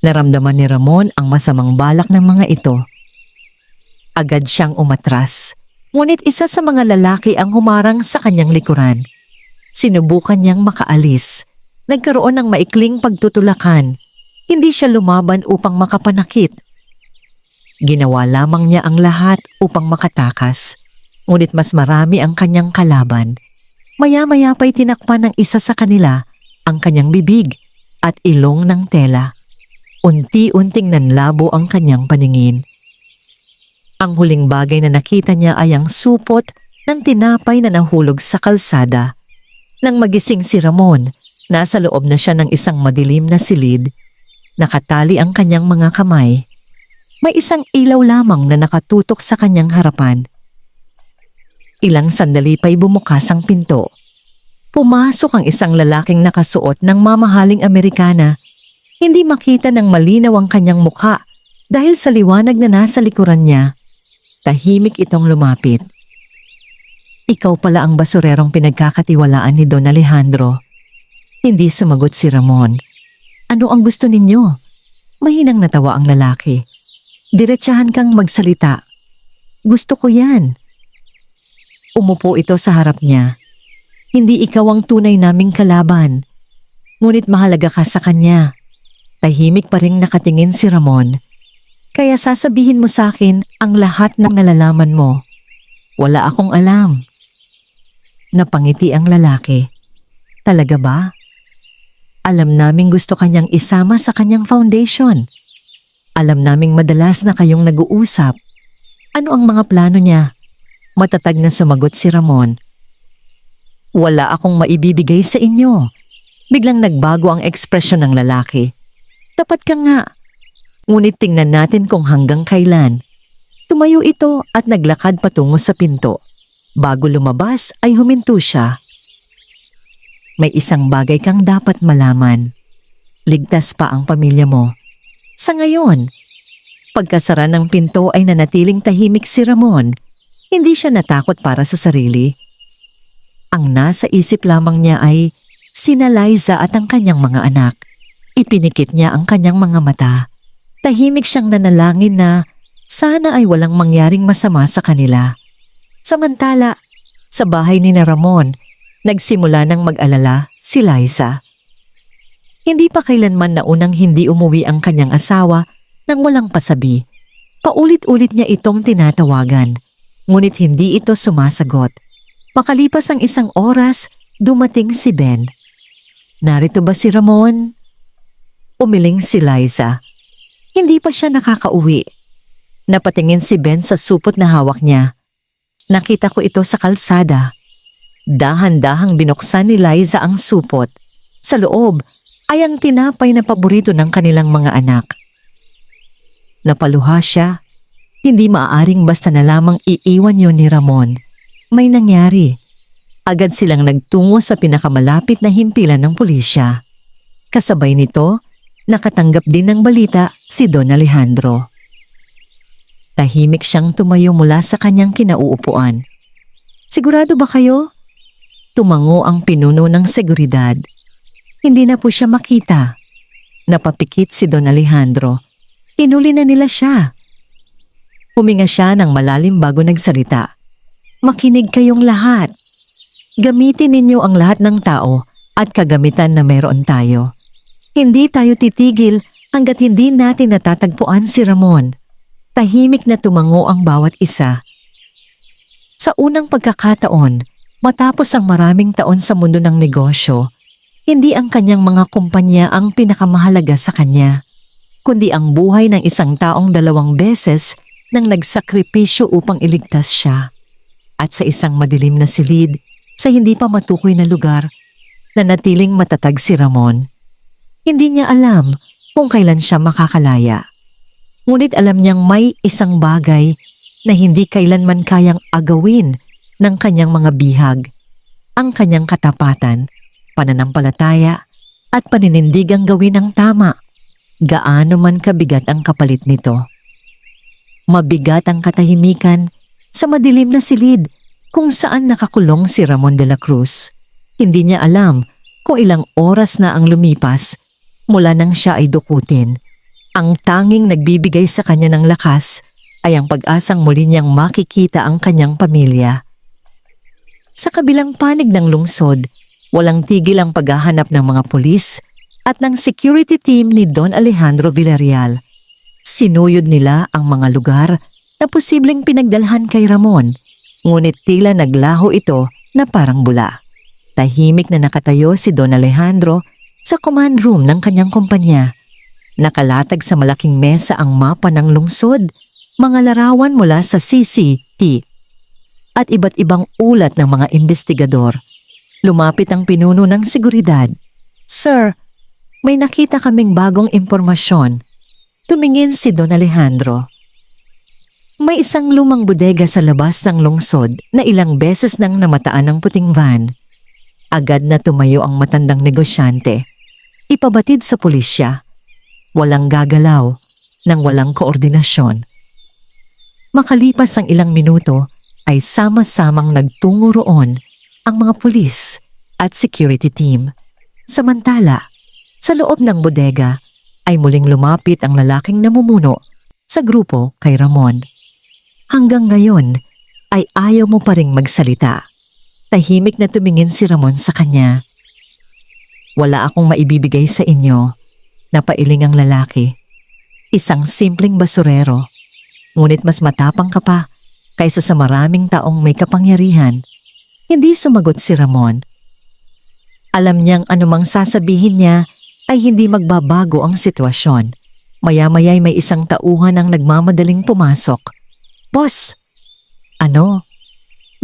Naramdaman ni Ramon ang masamang balak ng mga ito. Agad siyang umatras. Ngunit isa sa mga lalaki ang humarang sa kanyang likuran. Sinubukan niyang makaalis. Nagkaroon ng maikling pagtutulakan. Hindi siya lumaban upang makapanakit. Ginawa lamang niya ang lahat upang makatakas. Ngunit mas marami ang kanyang kalaban. Maya-maya pa'y tinakpan ng isa sa kanila ang kanyang bibig at ilong ng tela. Unti-unting nanlabo ang kanyang paningin. Ang huling bagay na nakita niya ay ang supot ng tinapay na nahulog sa kalsada. Nang magising si Ramon, nasa loob na siya ng isang madilim na silid. Nakatali ang kanyang mga kamay. May isang ilaw lamang na nakatutok sa kanyang harapan. Ilang sandali pa'y bumukas ang pinto. Pumasok ang isang lalaking nakasuot ng mamahaling Amerikana. Hindi makita ng malinaw ang kanyang mukha dahil sa liwanag na nasa likuran niya. Tahimik itong lumapit. Ikaw pala ang basurerong pinagkakatiwalaan ni Don Alejandro. Hindi sumagot si Ramon. Ano ang gusto ninyo? Mahinang natawa ang lalaki. Diretsahan kang magsalita. Gusto ko yan. Umupo ito sa harap niya. Hindi ikaw ang tunay naming kalaban. Ngunit mahalaga ka sa kanya. Tahimik pa rin nakatingin si Ramon. Kaya sasabihin mo sa akin ang lahat ng nalalaman mo. Wala akong alam. Napangiti ang lalaki. Talaga ba? Alam naming gusto kanyang isama sa kanyang foundation. Alam naming madalas na kayong nag-uusap. Ano ang mga plano niya? Matatag na sumagot si Ramon. Wala akong maibibigay sa inyo. Biglang nagbago ang ekspresyon ng lalaki. Tapat ka nga. Ngunit tingnan natin kung hanggang kailan. Tumayo ito at naglakad patungo sa pinto. Bago lumabas ay huminto siya. May isang bagay kang dapat malaman. Ligtas pa ang pamilya mo. Sa ngayon, pagkasara ng pinto ay nanatiling tahimik si Ramon. Hindi siya natakot para sa sarili. Ang nasa isip lamang niya ay sina Liza at ang kanyang mga anak. Ipinikit niya ang kanyang mga mata. Tahimik siyang nanalangin na sana ay walang mangyaring masama sa kanila. Samantala, sa bahay ni na Ramon, nagsimula ng mag-alala si Liza. Hindi pa kailanman naunang hindi umuwi ang kanyang asawa nang walang pasabi. Paulit-ulit niya itong tinatawagan, ngunit hindi ito sumasagot. Makalipas ang isang oras, dumating si Ben. Narito ba si Ramon? Umiling si Liza. Hindi pa siya nakakauwi. Napatingin si Ben sa supot na hawak niya. Nakita ko ito sa kalsada. Dahan-dahang binuksan ni Liza ang supot. Sa loob ay ang tinapay na paborito ng kanilang mga anak. Napaluha siya. Hindi maaaring basta na lamang iiwan yon ni Ramon. May nangyari. Agad silang nagtungo sa pinakamalapit na himpilan ng pulisya. Kasabay nito, nakatanggap din ng balita si Don Alejandro. Tahimik siyang tumayo mula sa kanyang kinauupuan. Sigurado ba kayo? Tumango ang pinuno ng seguridad. Hindi na po siya makita. Napapikit si Don Alejandro. Hinuli na nila siya. Huminga siya ng malalim bago nagsalita. Makinig kayong lahat. Gamitin ninyo ang lahat ng tao at kagamitan na meron tayo. Hindi tayo titigil hanggat hindi natin natatagpuan si Ramon. Tahimik na tumango ang bawat isa. Sa unang pagkakataon, matapos ang maraming taon sa mundo ng negosyo, hindi ang kanyang mga kumpanya ang pinakamahalaga sa kanya, kundi ang buhay ng isang taong 2 beses nang nagsakripisyo upang iligtas siya. At sa isang madilim na silid, sa hindi pa matukoy na lugar, nanatiling matatag si Ramon. Hindi niya alam kung kailan siya makakalaya. Ngunit alam niyang may isang bagay na hindi kailanman kayang agawin ng kanyang mga bihag, ang kanyang katapatan, pananampalataya at paninindigang gawin ang tama, gaano man kabigat ang kapalit nito. Mabigat ang katahimikan sa madilim na silid kung saan nakakulong si Ramon de la Cruz. Hindi niya alam kung ilang oras na ang lumipas mula nang siya ay dukutin. Ang tanging nagbibigay sa kanya ng lakas ay ang pag-asang muli niyang makikita ang kanyang pamilya. Sa kabilang panig ng lungsod, walang tigil ang paghahanap ng mga pulis at ng security team ni Don Alejandro Villarreal. Sinuyod nila ang mga lugar na posibleng pinagdalhan kay Ramon, ngunit tila naglaho ito na parang bula. Tahimik na nakatayo si Don Alejandro sa command room ng kanyang kumpanya. Nakalatag sa malaking mesa ang mapa ng lungsod, mga larawan mula sa CCTV at iba't ibang ulat ng mga investigador. Lumapit ang pinuno ng seguridad. Sir, may nakita kaming bagong impormasyon. Tumingin si Don Alejandro. May isang lumang bodega sa labas ng lungsod na ilang beses nang namataan ng puting van. Agad na tumayo ang matandang negosyante. Ipabatid sa pulisya. Walang gagalaw, nang walang koordinasyon. Makalipas ang ilang minuto ay sama-samang nagtungo roon ang mga pulis at security team. Samantala, sa loob ng bodega ay muling lumapit ang lalaking namumuno sa grupo kay Ramon. Hanggang ngayon ay ayaw mo pa ring magsalita. Tahimik na tumingin si Ramon sa kanya. Wala akong maibibigay sa inyo, napailing ang lalaki. Isang simpleng basurero, ngunit mas matapang ka pa kaysa sa maraming taong may kapangyarihan. Hindi sumagot si Ramon. Alam niyang anumang sasabihin niya ay hindi magbabago ang sitwasyon. Maya-maya'y may isang tauhan ang nagmamadaling pumasok. Boss! Ano?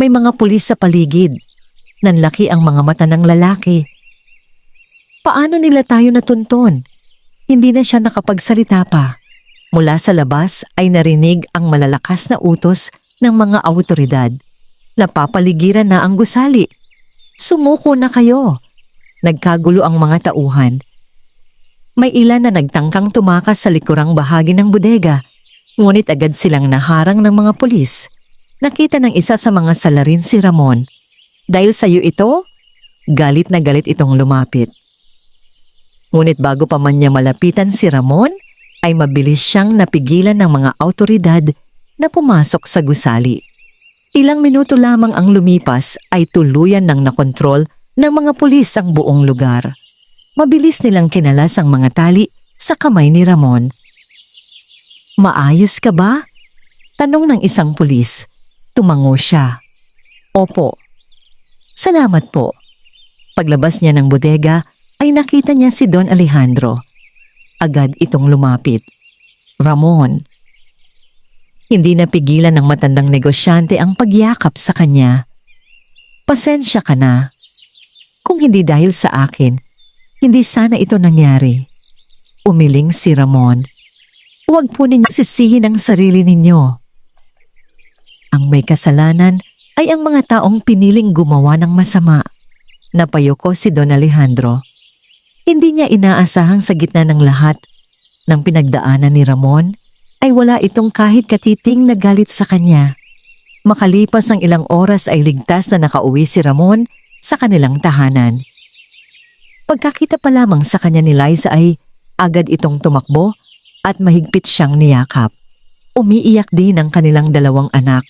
May mga pulis sa paligid. Nanlaki ang mga mata ng lalaki. Paano nila tayo natuntun? Hindi na siya nakapagsalita pa. Mula sa labas ay narinig ang malalakas na utos ng mga awtoridad. Napapaligiran na ang gusali. Sumuko na kayo. Nagkagulo ang mga tauhan. May ilan na nagtangkang tumakas sa likurang bahagi ng bodega. Ngunit agad silang naharang ng mga pulis. Nakita ng isa sa mga salarin si Ramon. Dahil sa iyo ito, galit na galit itong lumapit. Ngunit bago pa man niya malapitan si Ramon, ay mabilis siyang napigilan ng mga awtoridad na pumasok sa gusali. Ilang minuto lamang ang lumipas ay tuluyan ng nakontrol ng mga pulis ang buong lugar. Mabilis nilang kinalas ang mga tali sa kamay ni Ramon. Maayos ka ba? Tanong ng isang pulis. Tumango siya. Opo. Salamat po. Paglabas niya ng bodega ay nakita niya si Don Alejandro. Agad itong lumapit. Ramon. Hindi napigilan ng matandang negosyante ang pagyakap sa kanya. Pasensya ka na. Kung hindi dahil sa akin, hindi sana ito nangyari. Umiling si Ramon. Huwag po ninyo sisihin ang sarili ninyo. Ang may kasalanan ay ang mga taong piniling gumawa ng masama. Napayuko si Don Alejandro. Hindi niya inaasahang sa gitna ng lahat ng pinagdaanan ni Ramon ay wala itong kahit katiting na galit sa kanya. Makalipas ang ilang oras ay ligtas na nakauwi si Ramon sa kanilang tahanan. Pagkakita pa lamang sa kanya ni Liza ay agad itong tumakbo at mahigpit siyang niyakap. Umiiyak din ang kanilang dalawang anak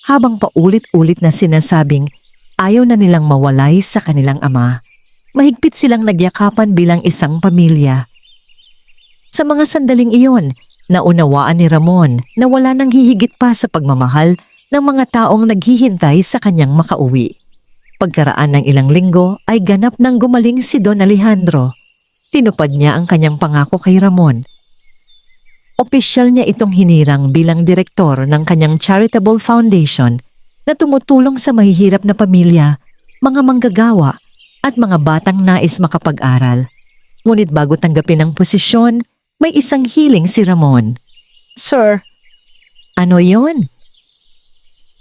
habang paulit-ulit na sinasabing ayaw na nilang mawalay sa kanilang ama. Mahigpit silang nagyakapan bilang isang pamilya. Sa mga sandaling iyon, naunawaan ni Ramon na wala nang hihigit pa sa pagmamahal ng mga taong naghihintay sa kanyang makauwi. Pagkaraan ng ilang linggo ay ganap nang gumaling si Don Alejandro. Tinupad niya ang kanyang pangako kay Ramon. Opisyal niya itong hinirang bilang direktor ng kanyang charitable foundation na tumutulong sa mahihirap na pamilya, mga manggagawa at mga batang nais makapag-aral. Ngunit bago tanggapin ang posisyon, may isang hiling si Ramon. Sir, ano yon?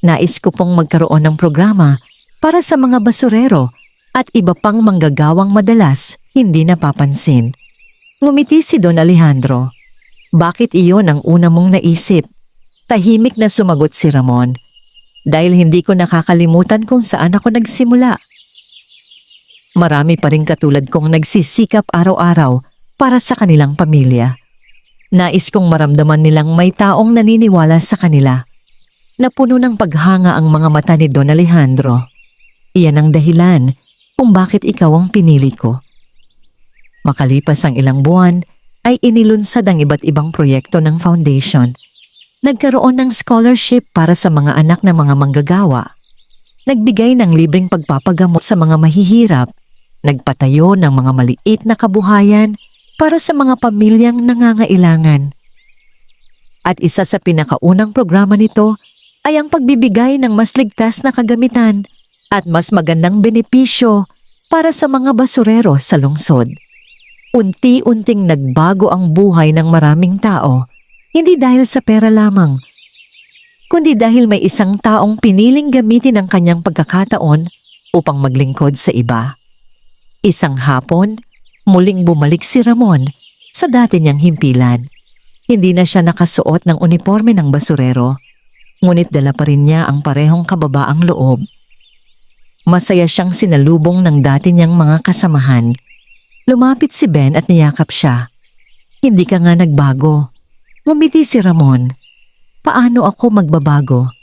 Nais ko pong magkaroon ng programa para sa mga basurero at iba pang manggagawang madalas hindi napapansin. Ngumiti si Don Alejandro. Bakit iyon ang una mong naisip? Tahimik na sumagot si Ramon. Dahil hindi ko nakakalimutan kung saan ako nagsimula. Marami pa rin katulad kong nagsisikap araw-araw para sa kanilang pamilya. Nais kong maramdaman nilang may taong naniniwala sa kanila. Napuno ng paghanga ang mga mata ni Don Alejandro. Iyan ang dahilan kung bakit ikaw ang pinili ko. Makalipas ang ilang buwan, ay inilunsad ang iba't ibang proyekto ng foundation. Nagkaroon ng scholarship para sa mga anak ng mga manggagawa. Nagbigay ng libreng pagpapagamot sa mga mahihirap. Nagpatayo ng mga maliit na kabuhayan para sa mga pamilyang nangangailangan. At isa sa pinakaunang programa nito ay ang pagbibigay ng mas ligtas na kagamitan at mas magandang benepisyo para sa mga basurero sa lungsod. Unti-unting nagbago ang buhay ng maraming tao, hindi dahil sa pera lamang, kundi dahil may isang taong piniling gamitin ang kanyang pagkakataon upang maglingkod sa iba. Isang hapon, muling bumalik si Ramon sa dati niyang himpilan. Hindi na siya nakasuot ng uniforme ng basurero, ngunit dala pa rin niya ang parehong kababaang loob. Masaya siyang sinalubong ng dati niyang mga kasamahan. Lumapit si Ben at niyakap siya. "Hindi ka nga nagbago." Ngumiti si Ramon. "Paano ako magbabago?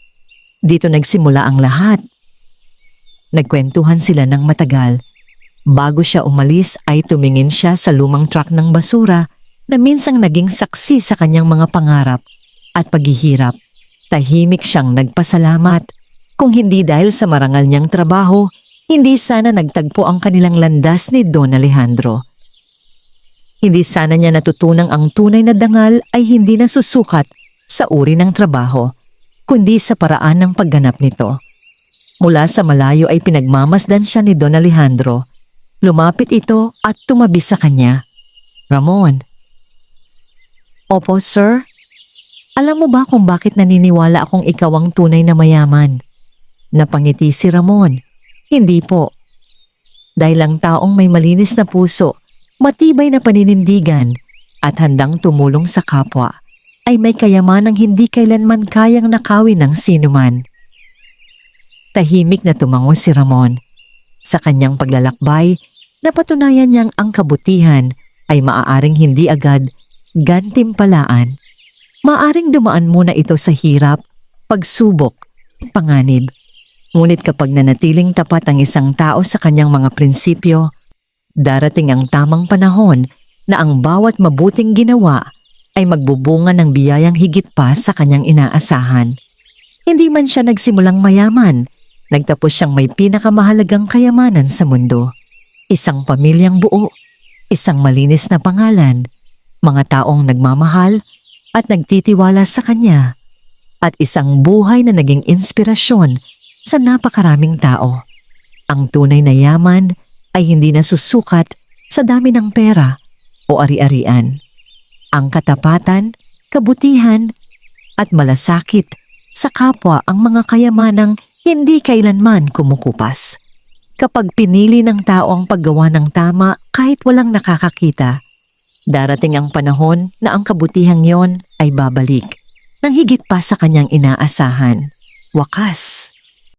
Dito nagsimula ang lahat." Nagkwentuhan sila ng matagal. Bago siya umalis ay tumingin siya sa lumang truck ng basura na minsang naging saksi sa kanyang mga pangarap at paghihirap. Tahimik siyang nagpasalamat. Kung hindi dahil sa marangal niyang trabaho, hindi sana nagtagpo ang kanilang landas ni Don Alejandro. Hindi sana niya natutunang ang tunay na dangal ay hindi nasusukat sa uri ng trabaho, kundi sa paraan ng pagganap nito. Mula sa malayo ay pinagmamasdan siya ni Don Alejandro. Lumapit ito at tumabi sa kanya. "Ramon." "Opo, sir. Alam mo ba kung bakit naniniwala akong ikaw ang tunay na mayaman?" Napangiti si Ramon. "Hindi po. Dahil ang taong may malinis na puso, matibay na paninindigan at handang tumulong sa kapwa ay may kayamanang hindi kailanman kayang nakawin ng sinuman." Tahimik na tumango si Ramon. Sa kanyang paglalakbay, napatunayan niyang ang kabutihan ay maaaring hindi agad gantimpalaan. Maaaring dumaan muna ito sa hirap, pagsubok, panganib. Ngunit kapag nanatiling tapat ang isang tao sa kanyang mga prinsipyo, darating ang tamang panahon na ang bawat mabuting ginawa ay magbubunga ng biyayang higit pa sa kanyang inaasahan. Hindi man siya nagsimulang mayaman, nagtapos siyang may pinakamahalagang kayamanan sa mundo. Isang pamilyang buo, isang malinis na pangalan, mga taong nagmamahal at nagtitiwala sa kanya, at isang buhay na naging inspirasyon sa napakaraming tao. Ang tunay na yaman ay hindi nasusukat sa dami ng pera o ari-arian. Ang katapatan, kabutihan, at malasakit sa kapwa ang mga kayamanang hindi kailanman kumukupas. Kapag pinili ng tao ang paggawa ng tama kahit walang nakakakita, darating ang panahon na ang kabutihang yon ay babalik nang higit pa sa kanyang inaasahan. Wakas.